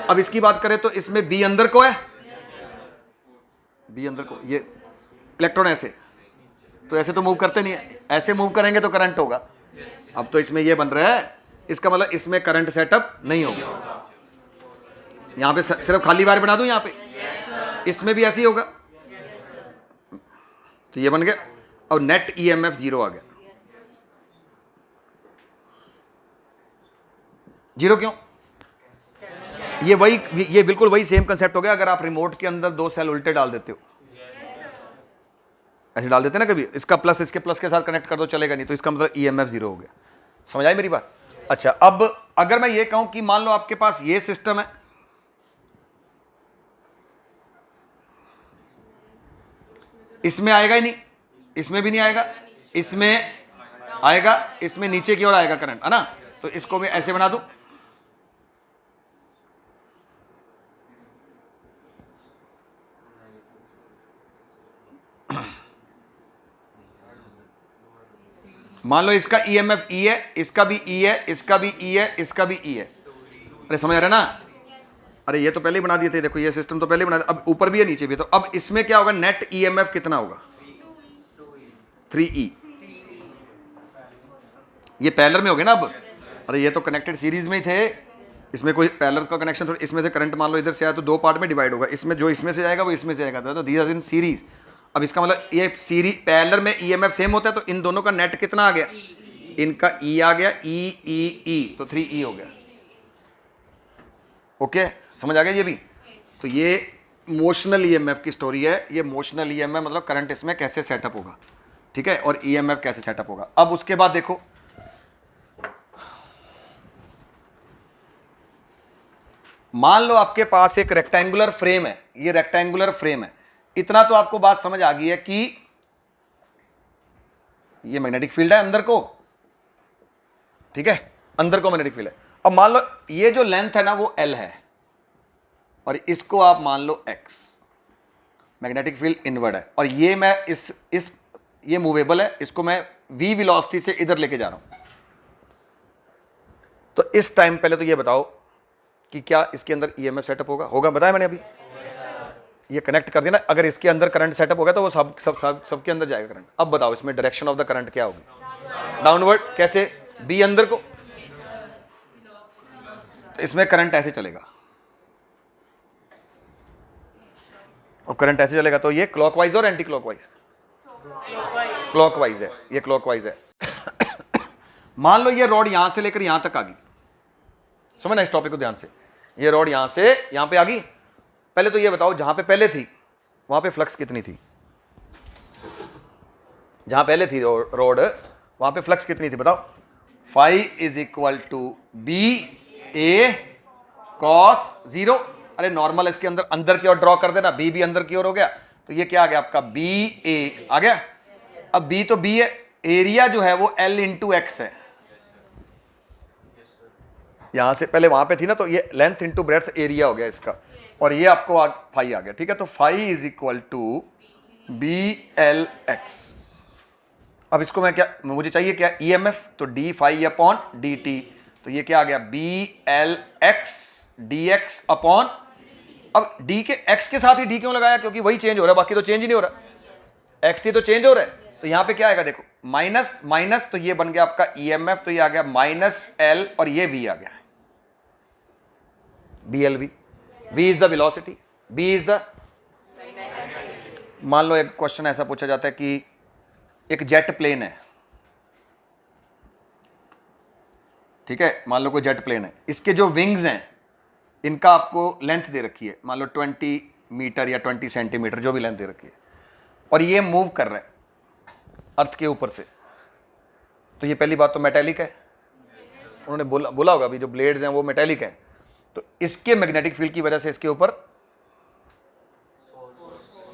अब इसकी बात करें तो इसमें बी अंदर को है, बी अंदर को, ये इलेक्ट्रॉन ऐसे, तो ऐसे तो मूव करते नहीं है, ऐसे मूव करेंगे तो करंट होगा। अब तो इसमें ये बन रहा है, इसका मतलब इसमें करंट सेटअप नहीं होगा। यहां पे सिर्फ खाली वायर बना दूं, यहां पे इसमें भी ऐसे ही होगा, तो ये बन गया। और नेट ईएमएफ 0 आ गया। 0 क्यों, ये बिल्कुल वही सेम कंसेप्ट हो गया। अगर आप रिमोट के अंदर 2 सेल उल्टे डाल देते हो, ऐसे डाल देते ना कभी, इसका प्लस इसके प्लस के साथ कनेक्ट कर दो, चलेगा नहीं, तो इसका मतलब ईएमएफ 0 हो गया। समझ आई मेरी बात। अच्छा, अब अगर मैं ये कहूं कि मान लो आपके पास ये सिस्टम है, इसमें आएगा ही नहीं, इसमें भी नहीं आएगा, इसमें आएगा, इसमें नीचे की ओर आएगा करंट, है ना। तो इसको मैं ऐसे बना दूं, मान लो इसका ईएमएफ ई है, इसका भी ई है, इसका भी ई है, इसका भी ई है। अरे समझ आ रहा है ना। अरे ये तो पहले ही बना दिए थे, देखो ये सिस्टम तो पहले ही बना दिया, अब ऊपर भी है नीचे भी है। तो अब इसमें क्या होगा, नेट ईएमएफ कितना होगा, 3E। ये पैरेलल में हो गया ना अब। अरे ये तो कनेक्टेड सीरीज में ही थे, इसमें कोई पैरेलल का कनेक्शन थोड़ा, इसमें से करंट मान लो इधर से आया तो 2 पार्ट में डिवाइड होगा, इसमें जो इसमें से जाएगा वो इसमें से जाएगा, तो दीज आर इन सीरीज। अब इसका मतलब ये सीरीज पैरेलल में ईएमएफ सेम होता है, तो इन दोनों का नेट कितना आ गया, इनका ई आ गया, ई, तो 3E हो गया। ओके, समझ आ गया ये भी। तो ये मोशनल ईएमएफ की स्टोरी है। ये मोशनल ईएमएफ मतलब करंट इसमें कैसे सेटअप होगा, ठीक है, और ईएमएफ कैसे सेटअप होगा। अब उसके बाद देखो, मान लो आपके पास एक रेक्टेंगुलर फ्रेम है, ये रेक्टेंगुलर फ्रेम है। इतना तो आपको बात समझ आ गई है कि ये मैग्नेटिक फील्ड है अंदर को, ठीक है, अंदर को मैग्नेटिक फील्ड है। अब मान लो ये जो लेंथ है ना वो L है, और इसको आप मान लो X, मैग्नेटिक फील्ड इनवर्ड है, और ये मैं इस ये मूवेबल है, इसको मैं V वेलोसिटी से इधर लेके जा रहा हूं। तो इस टाइम पहले तो ये बताओ कि क्या इसके अंदर ईएमएफ सेटअप होगा, बताया मैंने अभी। ये कनेक्ट कर देना, अगर इसके अंदर करंट सेटअप होगा तो वो सबके अंदर जाएगा करंट। अब बताओ इसमें डायरेक्शन ऑफ द करंट क्या होगी, डाउनवर्ड। कैसे, बी अंदर को, तो इसमें करंट ऐसे चलेगा, और करंट ऐसे चलेगा, तो ये क्लॉकवाइज और एंटी क्लॉकवाइज, क्लॉकवाइज है, ये क्लॉकवाइज है। मान लो ये रॉड यहां से लेकर यहां तक आ गई, समझना इस टॉपिक को ध्यान से। ये रॉड यहां से यहां पे आ गई। पहले तो ये बताओ जहां पे पहले थी वहां पे फ्लक्स कितनी थी? जहां पहले थी रॉड वहां पे फ्लक्स कितनी थी बताओ? Phi is equal to B A cos 0। अरे नॉर्मल इसके अंदर अंदर की ओर ड्रॉ कर देना, बी भी अंदर की ओर हो गया, तो ये क्या आ गया आपका? बी ए आ गया। अब बी तो बी है, एरिया जो है वो एल इंटू एक्स है। यहां से पहले वहां पे थी ना, तो ये लेंथ इंटू ब्रेड्थ एरिया हो गया इसका, और ये आपको फाई आ गया। ठीक है, तो phi is equal to B L X. अब इसको मैं क्या, मुझे चाहिए क्या? ईएमएफ, तो d phi upon d t, तो ये क्या आ गया? B L X D X upon, अब डी के एक्स के साथ ही डी क्यों लगाया? क्योंकि वही चेंज हो रहा है, बाकी तो चेंज ही नहीं हो रहा, एक्स ही तो चेंज हो रहा है। तो यहां पे क्या आएगा देखो, माइनस माइनस, तो ये बन गया आपका ईएमएफ, तो ये आ गया माइनस एल, और ये वी आ गया B L V. V is the velocity, B is the, मान लो एक क्वेश्चन ऐसा पूछा जाता है कि एक जेट प्लेन है, ठीक है, मान लो कोई जेट प्लेन है, इसके जो विंग्स हैं इनका आपको लेंथ दे रखी है, मान लो 20 मीटर या 20 सेंटीमीटर, जो भी लेंथ दे रखी है, और ये मूव कर रहा है अर्थ के ऊपर से। तो ये पहली बात तो मेटेलिक है, उन्होंने बोला होगा अभी जो ब्लेड्स हैं वो मेटेलिक हैं, तो इसके मैग्नेटिक फील्ड की वजह से इसके ऊपर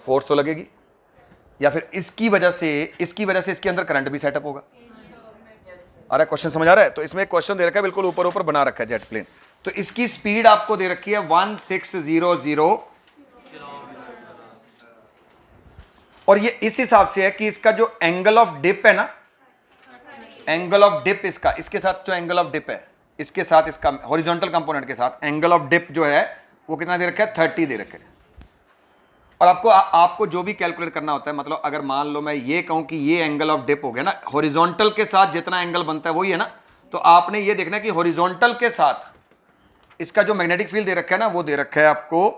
फोर्स तो लगेगी, या फिर इसकी वजह से इसके अंदर करंट भी सेटअप होगा। अरे क्वेश्चन समझ आ रहा है? तो इसमें एक क्वेश्चन दे रखा है, बिल्कुल ऊपर ऊपर बना रखा है जेट प्लेन, तो इसकी स्पीड आपको दे रखी है 1600, और ये इस हिसाब से है कि इसका जो एंगल ऑफ डिप है ना, एंगल ऑफ डिप इसका, इसके साथ जो एंगल ऑफ डिप है, इसके साथ इसका हॉरिजॉन्टल कंपोनेंट के साथ एंगल ऑफ डिप जो है वो कितना दे रखा है? 30 दे रखा है। और आपको जो भी कैलकुलेट करना होता है, मतलब अगर मान लो मैं ये कहूं कि ये एंगल ऑफ डिप हो गया ना, हॉरिजॉन्टल के साथ जितना एंगल बनता है वही है ना, तो आपने ये देखना है कि हॉरिजॉन्टल के साथ इसका जो मैग्नेटिक फील्ड दे रखा है ना, वो दे रखा है आपको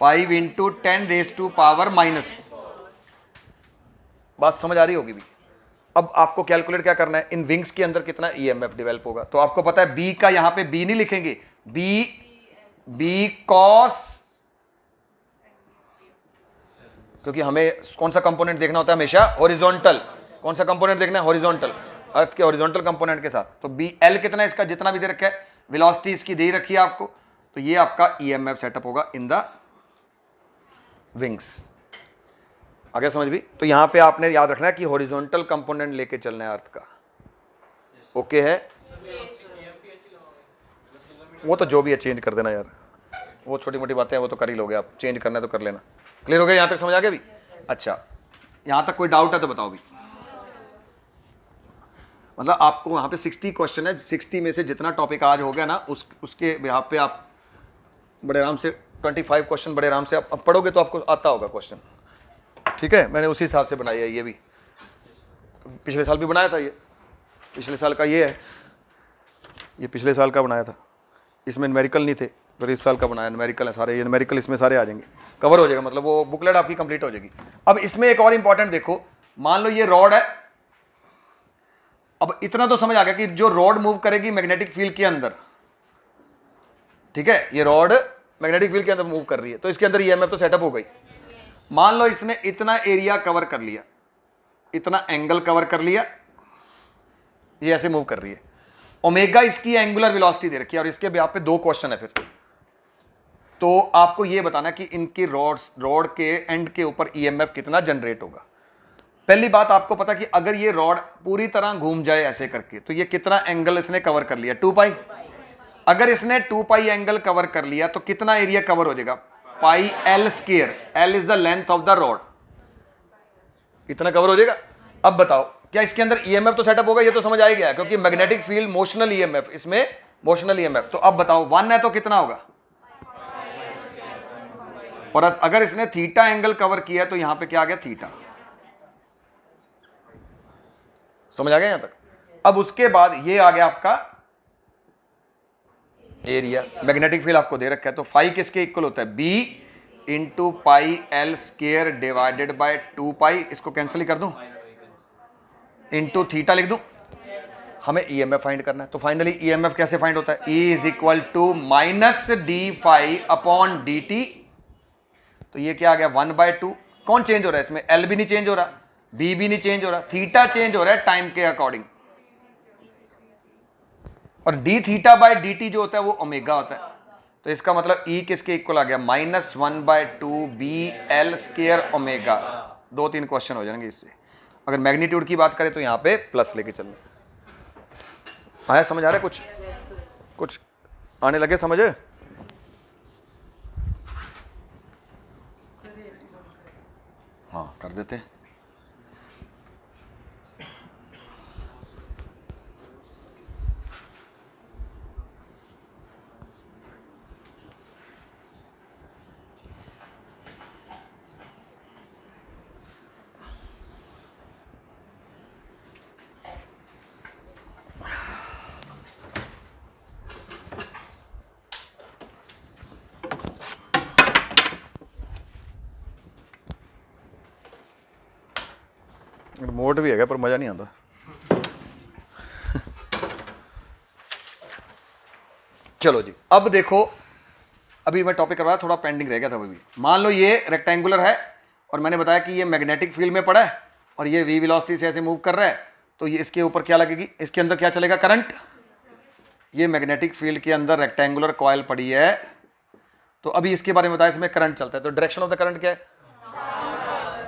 5 × 10⁻⁻⁻। बात समझ आ रही होगी भी। अब आपको कैलकुलेट क्या करना है, इन विंग्स के अंदर कितना ईएमएफ डेवलप होगा। तो आपको पता है बी का, यहां पे बी नहीं लिखेंगे, बी कॉस, क्योंकि हमें कौन सा कंपोनेंट देखना होता है हमेशा? हॉरिजॉन्टल। कौन सा कंपोनेंट देखना है? हॉरिजॉन्टल, अर्थ के हॉरिजॉन्टल कंपोनेंट के साथ। तो बी एल कितना है इसका, जितना भी दे रखा है, वेलोसिटी इसकी दे रखी है आपको, तो ये आपका ईएमएफ सेटअप होगा इन द विंग्स। आगे समझ भी? तो यहां पे आपने याद रखना है कि हॉरिजॉन्टल कंपोनेंट लेके चलना है अर्थ का। ओके है? वो तो जो भी है चेंज कर देना यार, वो छोटी मोटी बातें हैं वो तो कर ही लोगे आप, चेंज करना है तो कर लेना। क्लियर हो गया? यहां तक समझ आ गया भी? अच्छा, यहां तक कोई डाउट है तो बताओ भी। मतलब आपको वहां पे 60 क्वेश्चन है, 60 में से जितना टॉपिक आज हो गया ना, उसके यहाँ पे आप बड़े आराम से 25 क्वेश्चन बड़े आराम से आप पढ़ोगे तो आपको आता होगा क्वेश्चन। ठीक है, मैंने उसी हिसाब से बनाया है। ये भी पिछले साल भी बनाया था, ये पिछले साल का ये है, ये पिछले साल का बनाया था, इसमें न्यूमेरिकल नहीं थे, फिर इस साल का बनाया न्यूमेरिकल है सारे, ये न्यूमेरिकल इसमें सारे आ जाएंगे, कवर हो जाएगा, मतलब वो बुकलेट आपकी कंप्लीट हो जाएगी। अब इसमें एक और इंपॉर्टेंट देखो, मान लो ये रॉड है, अब इतना तो समझ आ गया कि जो रॉड मूव करेगी मैग्नेटिक फील्ड के अंदर, ठीक है, ये रॉड मैग्नेटिक फील्ड के अंदर मूव कर रही है, तो इसके अंदर ईएमएफ तो सेटअप हो गई। मान लो इसने इतना एरिया कवर कर लिया, इतना एंगल कवर कर लिया, ये ऐसे मूव कर रही है, ओमेगा इसकी एंगुलर वेलोसिटी दे रखी है, और इसके यहाँ पे 2 क्वेश्चन है फिर, तो आपको ये बताना कि इनकी रॉड के एंड के ऊपर ईएमएफ कितना जनरेट होगा। पहली बात आपको पता कि अगर ये रॉड पूरी तरह घूम जाए ऐसे करके, तो ये कितना एंगल इसने कवर कर लिया? 2π। अगर इसने 2π एंगल कवर कर लिया तो कितना एरिया कवर हो जाएगा? πl²। l is the length of the rod, इतना कवर हो जाएगा। अब बताओ क्या इसके अंदर ईएमएफ तो सेटअप होगा? ये तो समझ आ ही गया, क्योंकि मैग्नेटिक फील्ड मोशनल ईएमएफ, इसमें मोशनल ईएमएफ। तो अब बताओ 1 है तो कितना होगा? और अगर इसने थीटा एंगल कवर किया तो यहां पे क्या आ गया? थीटा। समझ आ गया यहां तक? अब उसके बाद ये आ गया आपका एरिया, मैग्नेटिक फील्ड आपको दे रखा है, तो फाई किसके इक्वल होता है? b × πl² डिवाइडेड बाय 2π, इसको कैंसिल ही कर दूं, इंटू थीटा लिख दूं। हमें ईएमएफ फाइंड करना है। तो फाइनली ईएमएफ कैसे फाइंड होता है? E is equal to minus d phi upon d t. तो ये क्या आ गया? 1/2। कौन चेंज हो रहा है इसमें? एल भी नहीं चेंज हो रहा, बी भी नहीं चेंज हो रहा, थीटा चेंज हो रहा है टाइम के अकॉर्डिंग। और D theta by D T जो होता है वो ओमेगा होता है। तो इसका मतलब E किसके इक्वल आ गया? -1/2 B L square omega. 2-3 question हो जाएंगे इससे। अगर मैग्नीट्यूड की बात करें तो यहाँ पे प्लस लेके चलना। आया समझ आ रहा है? कुछ आने लगे समझ? हाँ कर देते हैं। रिमोट भी है पर मजा नहीं आता। चलो जी, अब देखो, अभी मैं टॉपिक करवाया, थोड़ा पेंडिंग रह गया था अभी। मान लो ये रेक्टेंगुलर है और मैंने बताया कि ये मैग्नेटिक फील्ड में पड़ा है और ये वी वेलोसिटी से ऐसे मूव कर रहा है, तो ये इसके ऊपर क्या लगेगी? इसके अंदर क्या चलेगा? करंट। ये मैग्नेटिक फील्ड के अंदर रेक्टेंगुलर कॉइल पड़ी है, तो अभी इसके बारे में बताया, इसमें करंट चलता है। तो डायरेक्शन ऑफ द करंट क्या है?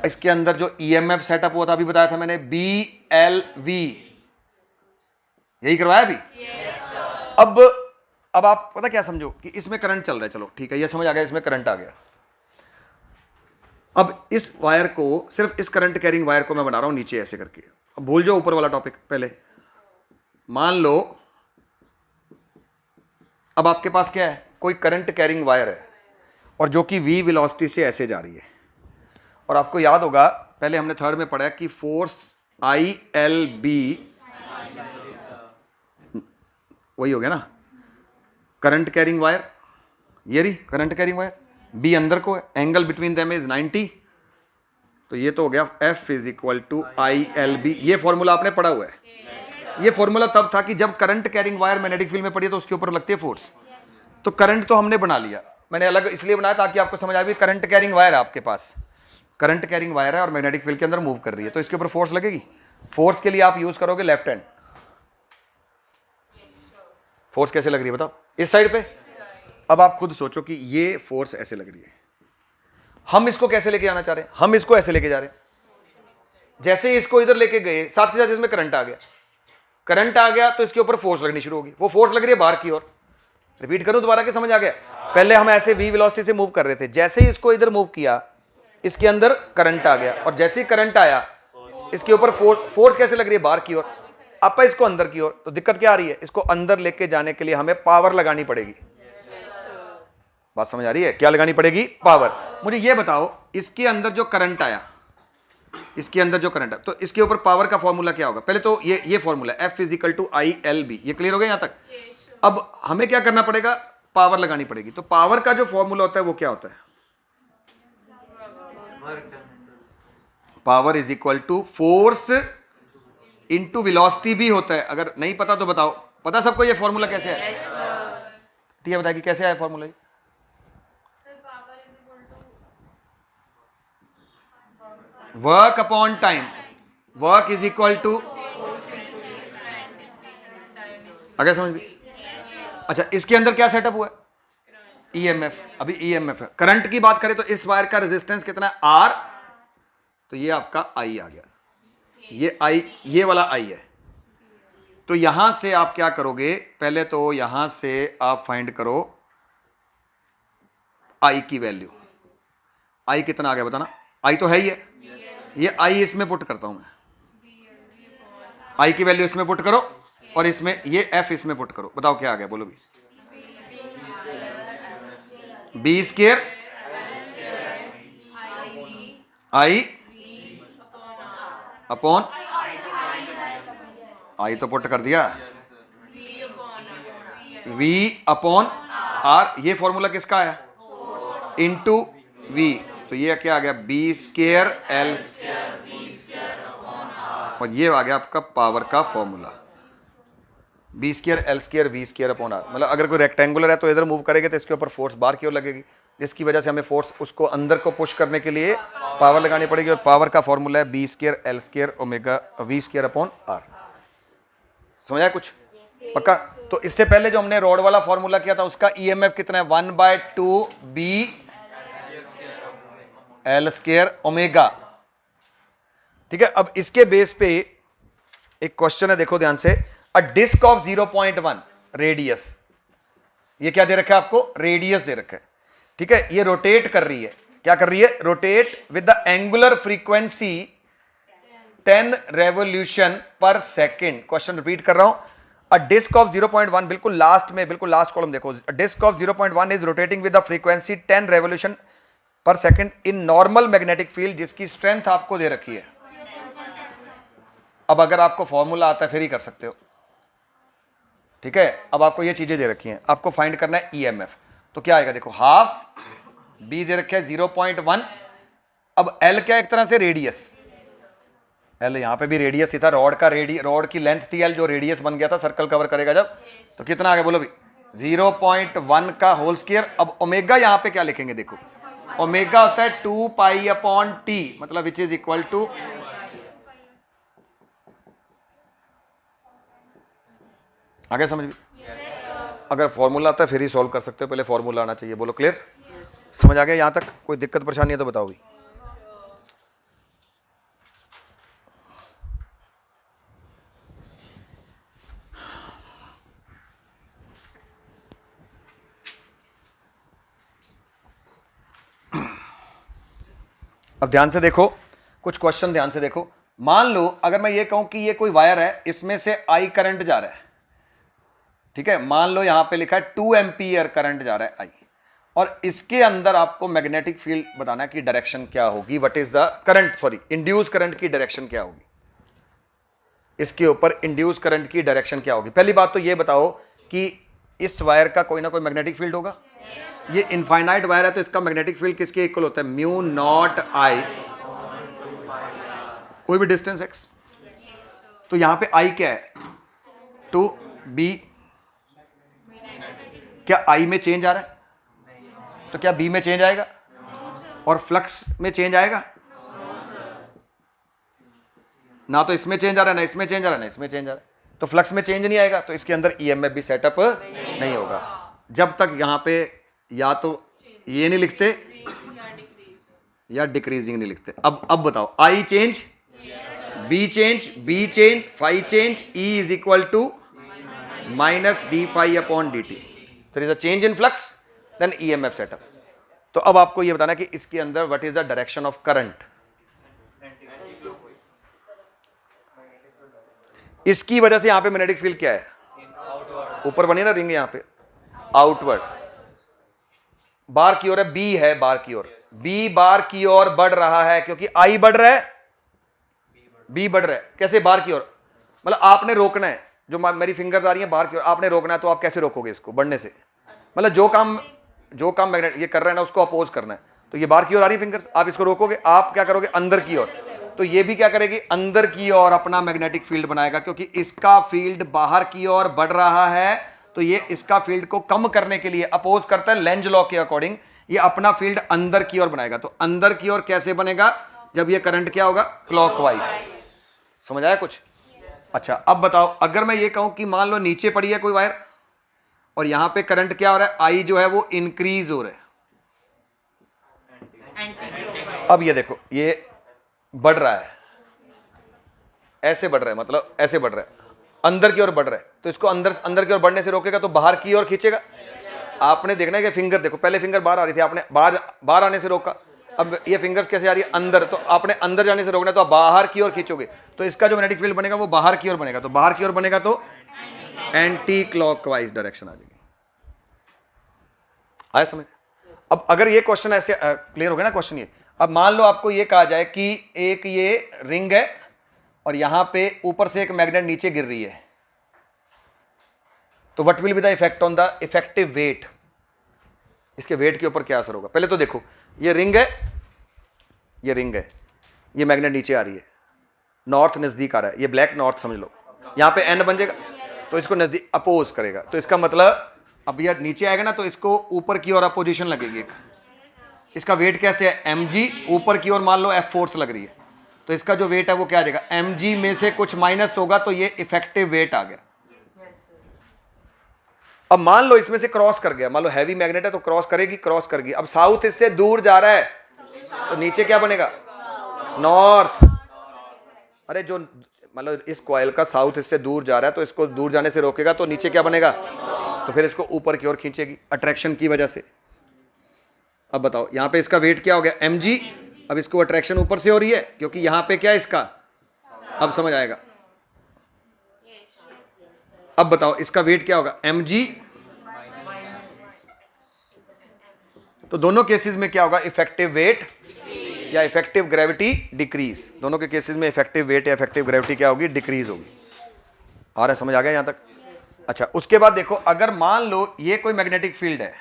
इसके अंदर जो ईएमएफ सेटअप हुआ था, अभी बताया था मैंने, BLV, यही करवाया अभी। अब आप पता क्या समझो कि इसमें करंट चल रहा है। चलो ठीक है, ये समझ आ गया, इसमें करंट आ गया। अब इस वायर को, सिर्फ इस करंट कैरिंग वायर को मैं बना रहा हूं नीचे ऐसे करके। अब भूल जाओ ऊपर वाला टॉपिक पहले। मान लो अब आपके पास क्या है? कोई करंट कैरिंग वायर है और जो कि V वेलोसिटी से ऐसे जा रही है। और आपको याद होगा, पहले हमने थर्ड में पढ़ा कि फोर्स ILB वही हो गया ना, करंट कैरिंग वायर। ये रही करंट कैरिंग वायर, B अंदर को है, एंगल बिटवीन देम इज 90। तो ये तो हो गया F is equal to ILB। ये फॉर्मूला आपने पढ़ा हुआ है। ये फॉर्मूला तब था कि जब current carrying wire magnetic field में पड़ी है तो उसके ऊपर लगती है फोर्स। तो करंट तो हमने बना लिया, मैंने अलग इसलिए बनाया ताकि आपको समझ आए। करंट कैरिंग वायर है आपके पास, करंट कैरिंग वायर है और मैग्नेटिक फील्ड के अंदर मूव कर रही है, तो इसके ऊपर फोर्स लगेगी। फोर्स के लिए आप यूज करोगे लेफ्ट हैंड। फोर्स कैसे लग रही है बताओ? इस साइड पे। अब आप खुद सोचो कि ये फोर्स ऐसे लग रही है, हम इसको कैसे लेके जाना चाह रहे हैं? हम इसको ऐसे लेके जा रहे हैं। जैसे ही इसको इधर लेके गए, साथ के साथ इसमें करंट आ गया। करंट आ गया तो इसके ऊपर फोर्स लगनी शुरू होगी। वो फोर्स लग रही है बाहर की ओर। रिपीट करूं दोबारा के समझ आ गया? पहले हम ऐसे V वेलोसिटी से मूव कर रहे थे, जैसे ही इसको इधर मूव किया, इसके अंदर करंट आ गया और जैसे ही करंट आया, इसके ऊपर फोर्स कैसे लग रही है? बाहर की ओर। अब इसको अंदर की ओर। तो दिक्कत क्या आ रही है? इसको अंदर लेके जाने के लिए हमें पावर लगानी पड़ेगी। बात समझ आ रही है? क्या लगानी पड़ेगी? पावर। मुझे ये बताओ, इसके अंदर जो करंट आया, इसके अंदर जो करंट है, तो इसके ऊपर पावर का फॉर्मूला क्या होगा? पहले तो ये formula F is equal to ILB। ये क्लियर हो गया यहां तक? अब हमें क्या करना पड़ेगा? पावर लगानी पड़ेगी। तो पावर का जो फॉर्मूला होता है वो क्या होता है? Power is equal to force into velocity भी होता है। अगर नहीं पता तो बताओ। पता सबको ये फॉर्मूला कैसे है? ठीक है, बताइए कैसे आया formula? Work upon time. Work is equal to, अगर समझ गए? अच्छा, इसके अंदर क्या सेटअप हुआ है? EMF। अभी EMF है। करंट की बात करें तो इस वायर का रेजिस्टेंस कितना है? R। तो ये आपका I आ गया। ये I, ये वाला I है। तो यहां से आप क्या करोगे? पहले तो यहां से आप फाइंड करो I की वैल्यू। I कितना आ गया बताना? I तो है ही है। ये I इसमें पुट करता हूं मैं। I की वैल्यू इसमें पुट करो और इसमें ये F इसमें पुट करो। बताओ क्या आ गया? बोलो भी। B square I upon I तो पुट कर दिया, V अपॉन R। ये फॉर्मूला किसका आया? Into V। तो ये क्या आ गया? B स्क्वायर L, और ये आ गया आपका पावर का formula. B square L square V square upon R. मतलब अगर कोई रेक्टेंगुलर है तो इधर मूव करेंगे तो इसके ऊपर फोर्स बाहर की ओर लगेगी, जिसकी वजह से हमें फोर्स उसको अंदर को पुश करने के लिए पावर लगानी पड़ेगी, और पावर का फॉर्मूला है B square L square omega V square upon R. समझा कुछ? पक्का? तो इससे पहले जो हमने रॉड वाला फॉर्मूला किया था उसका ईएमएफ कितना है? 1/2 बी एल स्क्वायर ओमेगा। ठीक है, अब इसके बेस पे एक क्वेश्चन है, देखो ध्यान से। अ डिस्क ऑफ 0.1 रेडियस, ये क्या दे रखा है आपको? रेडियस दे रखा है। ठीक है, ये रोटेट कर रही है। क्या कर रही है? Rotate with the angular frequency 10 revolution per second. Question repeat कर रहा हूं। अ डिस्क ऑफ 0.1, बिल्कुल लास्ट में, बिल्कुल लास्ट कॉलम देखो। A disc of 0.1 is rotating with the frequency 10 revolution per second in normal magnetic field, जिसकी स्ट्रेंथ आपको दे रखी है। अब अगर आपको फॉर्मूला आता है फिर ही कर सकते हो। ठीक है, अब आपको ये चीजें दे रखी हैं, आपको फाइंड करना है ईएमएफ। तो क्या आएगा? देखो, हाफ बी दे रखे है 0.1। अब एल क्या? एक तरह से रेडियस। एल यहां पे भी रेडियस ही था, रॉड का रॉड की लेंथ थी एल, जो रेडियस बन गया था सर्कल कवर करेगा जब। तो कितना आ गया बोलो भी? 0.1 का होल स्क्वायर। अब ओमेगा यहां पे क्या लिखेंगे? देखो, ओमेगा होता है 2 पाई अपॉन टी, मतलब विच इज इक्वल टू, आगे समझ भी? अगर फॉर्मूला आता है फिर ही सॉल्व कर सकते हो, पहले फॉर्मूला आना चाहिए। बोलो क्लियर? समझ आ गया यहां तक? कोई दिक्कत परेशानी है तो बताओ भी। अब ध्यान से देखो, कुछ क्वेश्चन ध्यान से देखो। मान लो अगर मैं ये कहूं कि ये कोई वायर है, इसमें से आई करंट जा रहा है। ठीक है, मान लो यहां पे लिखा है 2 एम्पीयर करंट जा रहा है आई, और इसके अंदर आपको मैग्नेटिक फील्ड बताना है कि डायरेक्शन क्या होगी। What is the current, sorry induce current की डायरेक्शन क्या होगी, इसके ऊपर इंड्यूस करंट की डायरेक्शन क्या होगी। पहली बात तो ये बताओ कि इस वायर का कोई ना कोई मैग्नेटिक फील्ड होगा। ये इनफाइनाइट वायर है तो इसका मैग्नेटिक फील्ड किसके इक्वल होता है? म्यू नॉट आई, कोई भी डिस्टेंस एक्स। तो यहां पे आई क्या है? 2 बी। क्या आई में चेंज आ रहा है? तो क्या बी में चेंज आएगा? और फ्लक्स में चेंज आएगा? ना तो इसमें चेंज आ रहा है, ना इसमें चेंज आ रहा है, ना इसमें चेंज आ रहा है। तो फ्लक्स में चेंज नहीं आएगा, तो इसके अंदर ईएमएफ भी सेटअप नहीं होगा जब तक यहां पे या तो ये नहीं लिखते या डिक्रीजिंग नहीं लिखते। अब बताओ, I change, B change, phi change, E is equal to minus d phi upon d t. There is a change in flux, then EMF setup. तो अब आपको ये बताना है कि इसके अंदर what is the direction of current. इसकी वजह से यहां पे मैग्नेटिक फील्ड क्या है? ऊपर बनी ना रिंग, यहां पे आउटवर्ड बार की ओर है, बी है बार की ओर, बी बार की ओर बढ़ रहा है क्योंकि आई बढ़ रहा है, बी बढ़ रहा है। कैसे बार की ओर? मतलब आपने रोकना है, जो मेरी फिंगर्स आ रही है बार की ओर, आपने रोकना है। तो आप कैसे रोकोगे इसको बढ़ने से? मतलब जो काम मैग्नेट ये कर रहा है ना, उसको अपोज करना है। तो ये बार की ओर आ रही है फिंगर्स, आप इसको रोकोगे, आप क्या करोगे? अंदर की ओर। तो ये भी क्या करेगी? अंदर की ओर अपना मैग्नेटिक फील्ड बनाएगा, क्योंकि इसका फील्ड बाहर की ओर बढ़ रहा है। तो ये इसका फील्ड को कम करने के लिए अपोज करता है लेंज लॉ के अकॉर्डिंग, ये अपना फील्ड अंदर की ओर बनाएगा। तो अंदर की ओर कैसे बनेगा? जब ये करंट क्या होगा? क्लॉकवाइज। समझ आया कुछ? अच्छा, अब बताओ, अगर मैं ये कहूं कि मान लो नीचे पड़ी है कोई वायर और यहां पे करंट क्या हो रहा है? आई जो है वो इंक्रीज हो रहा है। अब ये देखो, ये बढ़ रहा है, ऐसे बढ़ रहा है, मतलब ऐसे बढ़ रहा है, अंदर की ओर बढ़ रहा है। तो इसको अंदर की ओर बढ़ने से रोकेगा तो बाहर की ओर खींचेगा। आपने देखना है कि फिंगर देखो, पहले फिंगर बाहर आ रही थी, आपने बाहर आने से रोका। अब ये फिंगर्स कैसे आ रही है? अंदर। तो आपने अंदर जाने से रोकना है, तो आप बाहर की ओर खींचोगे, तो इसका जो मैग्नेटिक फील्ड बनेगा वो बाहर की ओर बनेगा। तो बाहर की ओर बनेगा तो एंटी क्लॉकवाइज डायरेक्शन आ जाएगी। आया समझ? अब अगर ये क्वेश्चन ऐसे क्लियर हो गया ना क्वेश्चन ये। अब मान लो आपको ये कहा जाए कि एक ये रिंग है और यहां पे ऊपर से एक मैग्नेट नीचे गिर रही है, तो what will be the effect on the effective weight? इसके वेट के ऊपर क्या असर होगा? पहले तो देखो, ये रिंग है, ये रिंग है, ये मैग्नेट नीचे आ रही है, नॉर्थ नजदीक आ रहा है, ये ब्लैक नॉर्थ समझ लो, यहां पे एन बन जाएगा। तो इसको नजदीक अपोज करेगा। तो इसका मतलब अब यह नीचे आएगा ना, तो इसको ऊपर की ओर अपोजिशन लगेगी एक। इसका वेट कैसे है, mg, ऊपर की ओर मान लो F फोर्स लग रही है, तो इसका जो वेट है वो क्या आ जाएगा, mg में से कुछ माइनस होगा तो ये इफेक्टिव वेट आ गया। अब मान लो इसमें से क्रॉस कर गया, मान लो हैवी मैग्नेट है तो क्रॉस करेगी, क्रॉस कर गई, अब साउथ इससे दूर जा रहा है तो नीचे क्या बनेगा, नॉर्थ। अरे जो मतलब इस कॉइल का साउथ इससे दूर जा रहा है तो इसको दूर जाने से रोकेगा तो नीचे क्या बनेगा, तो फिर इसको ऊपर की ओर खींचेगी अट्रैक्शन की वजह से। अब बताओ यहां पे इसका वेट क्या हो गया, mg। अब इसको अट्रैक्शन ऊपर से हो रही है क्योंकि यहां पे क्या है इसका, अब समझ आएगा। अब बताओ इसका वेट क्या होगा, mg। तो दोनों केसेस में क्या होगा, इफेक्टिव वेट या इफेक्टिव ग्रेविटी डिक्रीज। दोनों के केसेस में इफेक्टिव वेट या इफेक्टिव ग्रेविटी क्या होगी, डिक्रीज होगी। आ रहा है, समझ आ गया यहां तक। अच्छा, उसके बाद देखो, अगर मान लो ये कोई मैग्नेटिक फील्ड है,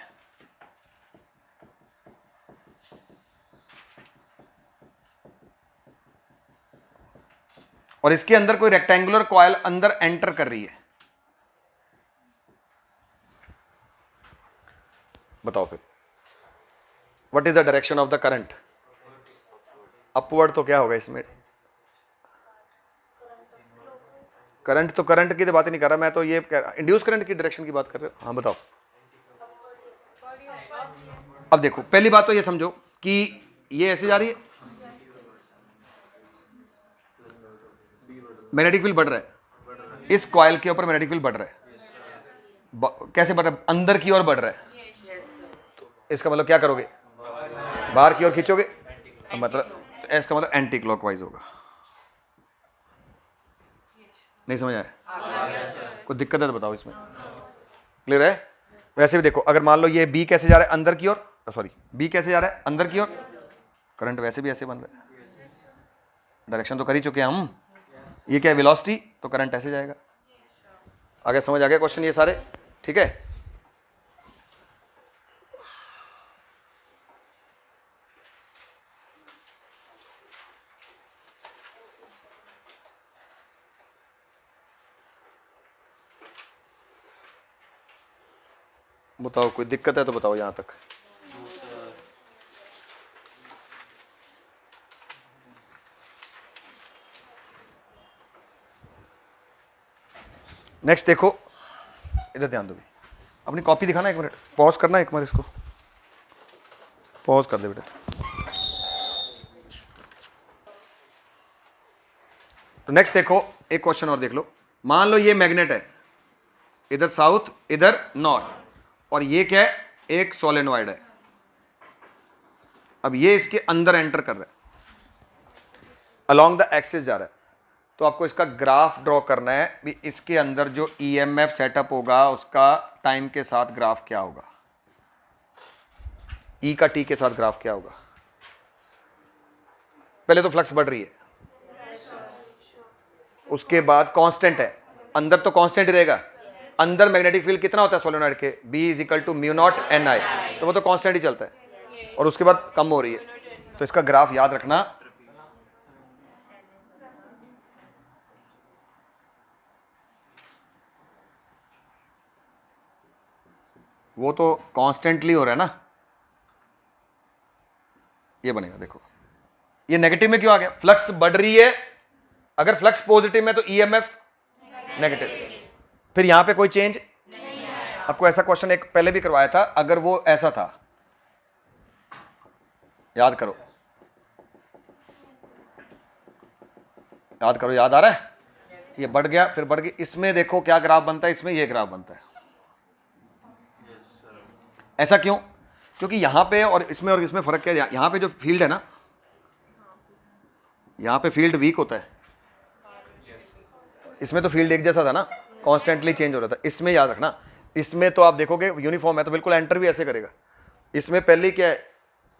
और इसके अंदर कोई रेक्टेंगुलर कॉइल अंदर एंटर कर रही है, बताओ फिर what is the direction of the current, upward तो क्या होगा इसमें, करंट तो करंट की तो बात ही नहीं कर रहा मैं, तो ये इंड्यूस करंट की डायरेक्शन की बात कर रहे हो। हाँ बताओ। अब देखो पहली बात तो ये समझो कि ये ऐसे जा रही है, मैग्नेटिक फील्ड बढ़ रहा है, इस कॉइल के ऊपर मैग्नेटिक फील्ड बढ़ रहा है। कैसे बढ़ रहा है, अंदर की ओर बढ़ रहा है, तो इसका मतलब क्या करोगे, बाहर की ओर खींचोगे, मतलब इसका मतलब एंटी क्लॉकवाइज होगा। नहीं समझ आया, कोई दिक्कत है तो बताओ इसमें, क्लियर है। वैसे भी देखो, अगर मान लो ये बी कैसे जा रहा है अंदर की ओर, सॉरी बी कैसे जा रहा है अंदर की ओर, करंट वैसे भी ऐसे बन रहा है, डायरेक्शन तो कर ही चुके हैं हम। ये क्या है, वेलोसिटी, तो करंट ऐसे जाएगा। आगे समझ आ गया क्वेश्चन ये सारे, ठीक है। बताओ कोई दिक्कत है तो बताओ यहां तक। नेक्स्ट देखो, इधर ध्यान दो भी, अपनी कॉपी दिखाना, एक मिनट पॉज करना, एक मिनट इसको पॉज कर दे बेटा। तो नेक्स्ट देखो, एक क्वेश्चन और देख लो। मान लो ये मैग्नेट है, इधर साउथ इधर नॉर्थ, और ये क्या है, एक सोलेनॉइड है। अब ये इसके अंदर एंटर कर रहा है, अलोंग द एक्सिस जा रहा है, तो आपको इसका ग्राफ ड्रॉ करना है भी इसके अंदर जो ईएमएफ सेटअप होगा उसका टाइम के साथ ग्राफ क्या होगा, ई का टी के साथ ग्राफ क्या होगा। पहले तो फ्लक्स बढ़ रही है, उसके बाद कांस्टेंट है, अंदर तो कांस्टेंट ही रहेगा। अंदर मैग्नेटिक फील्ड कितना होता है सोलेनॉइड के, B = μ0 Ni, तो वो तो कांस्टेंट ही चलता है, और उसके बाद कम हो रही है, तो इसका ग्राफ याद रखना, वो तो कांस्टेंटली हो रहा है ना, ये बनेगा। देखो ये नेगेटिव में क्यों आ गया, फ्लक्स बढ़ रही है, अगर फ्लक्स पॉजिटिव में तो ईएमएफ नेगेटिव, फिर यहां पे कोई चेंज। आपको ऐसा क्वेश्चन एक पहले भी करवाया था, अगर वो ऐसा था, याद करो, याद करो, याद आ रहा है, ये बढ़ गया फिर बढ़ गया, इसमें देखो क्या ग्राफ बनता है, इसमें ये ग्राफ बनता है। ऐसा क्यों, क्योंकि यहां पे और इसमें फर्क क्या है, यहां पे जो फील्ड है ना, यहां पे फील्ड वीक होता है, इसमें तो फील्ड एक जैसा था ना, कॉन्स्टेंटली चेंज हो रहा था। इसमें याद रखना, इसमें तो आप देखोगे यूनिफॉर्म है, तो बिल्कुल एंटर भी ऐसे करेगा। इसमें पहले क्या है,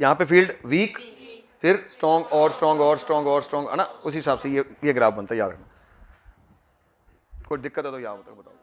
यहाँ पे फील्ड वीक, फिर स्ट्रॉन्ग और स्ट्रॉन्ग और स्ट्रॉन्ग और स्ट्रॉन्ग, है ना, उसी हिसाब से ये ग्राफ बनता है, याद रखना। कोई दिक्कत है तो यहाँ बताओ।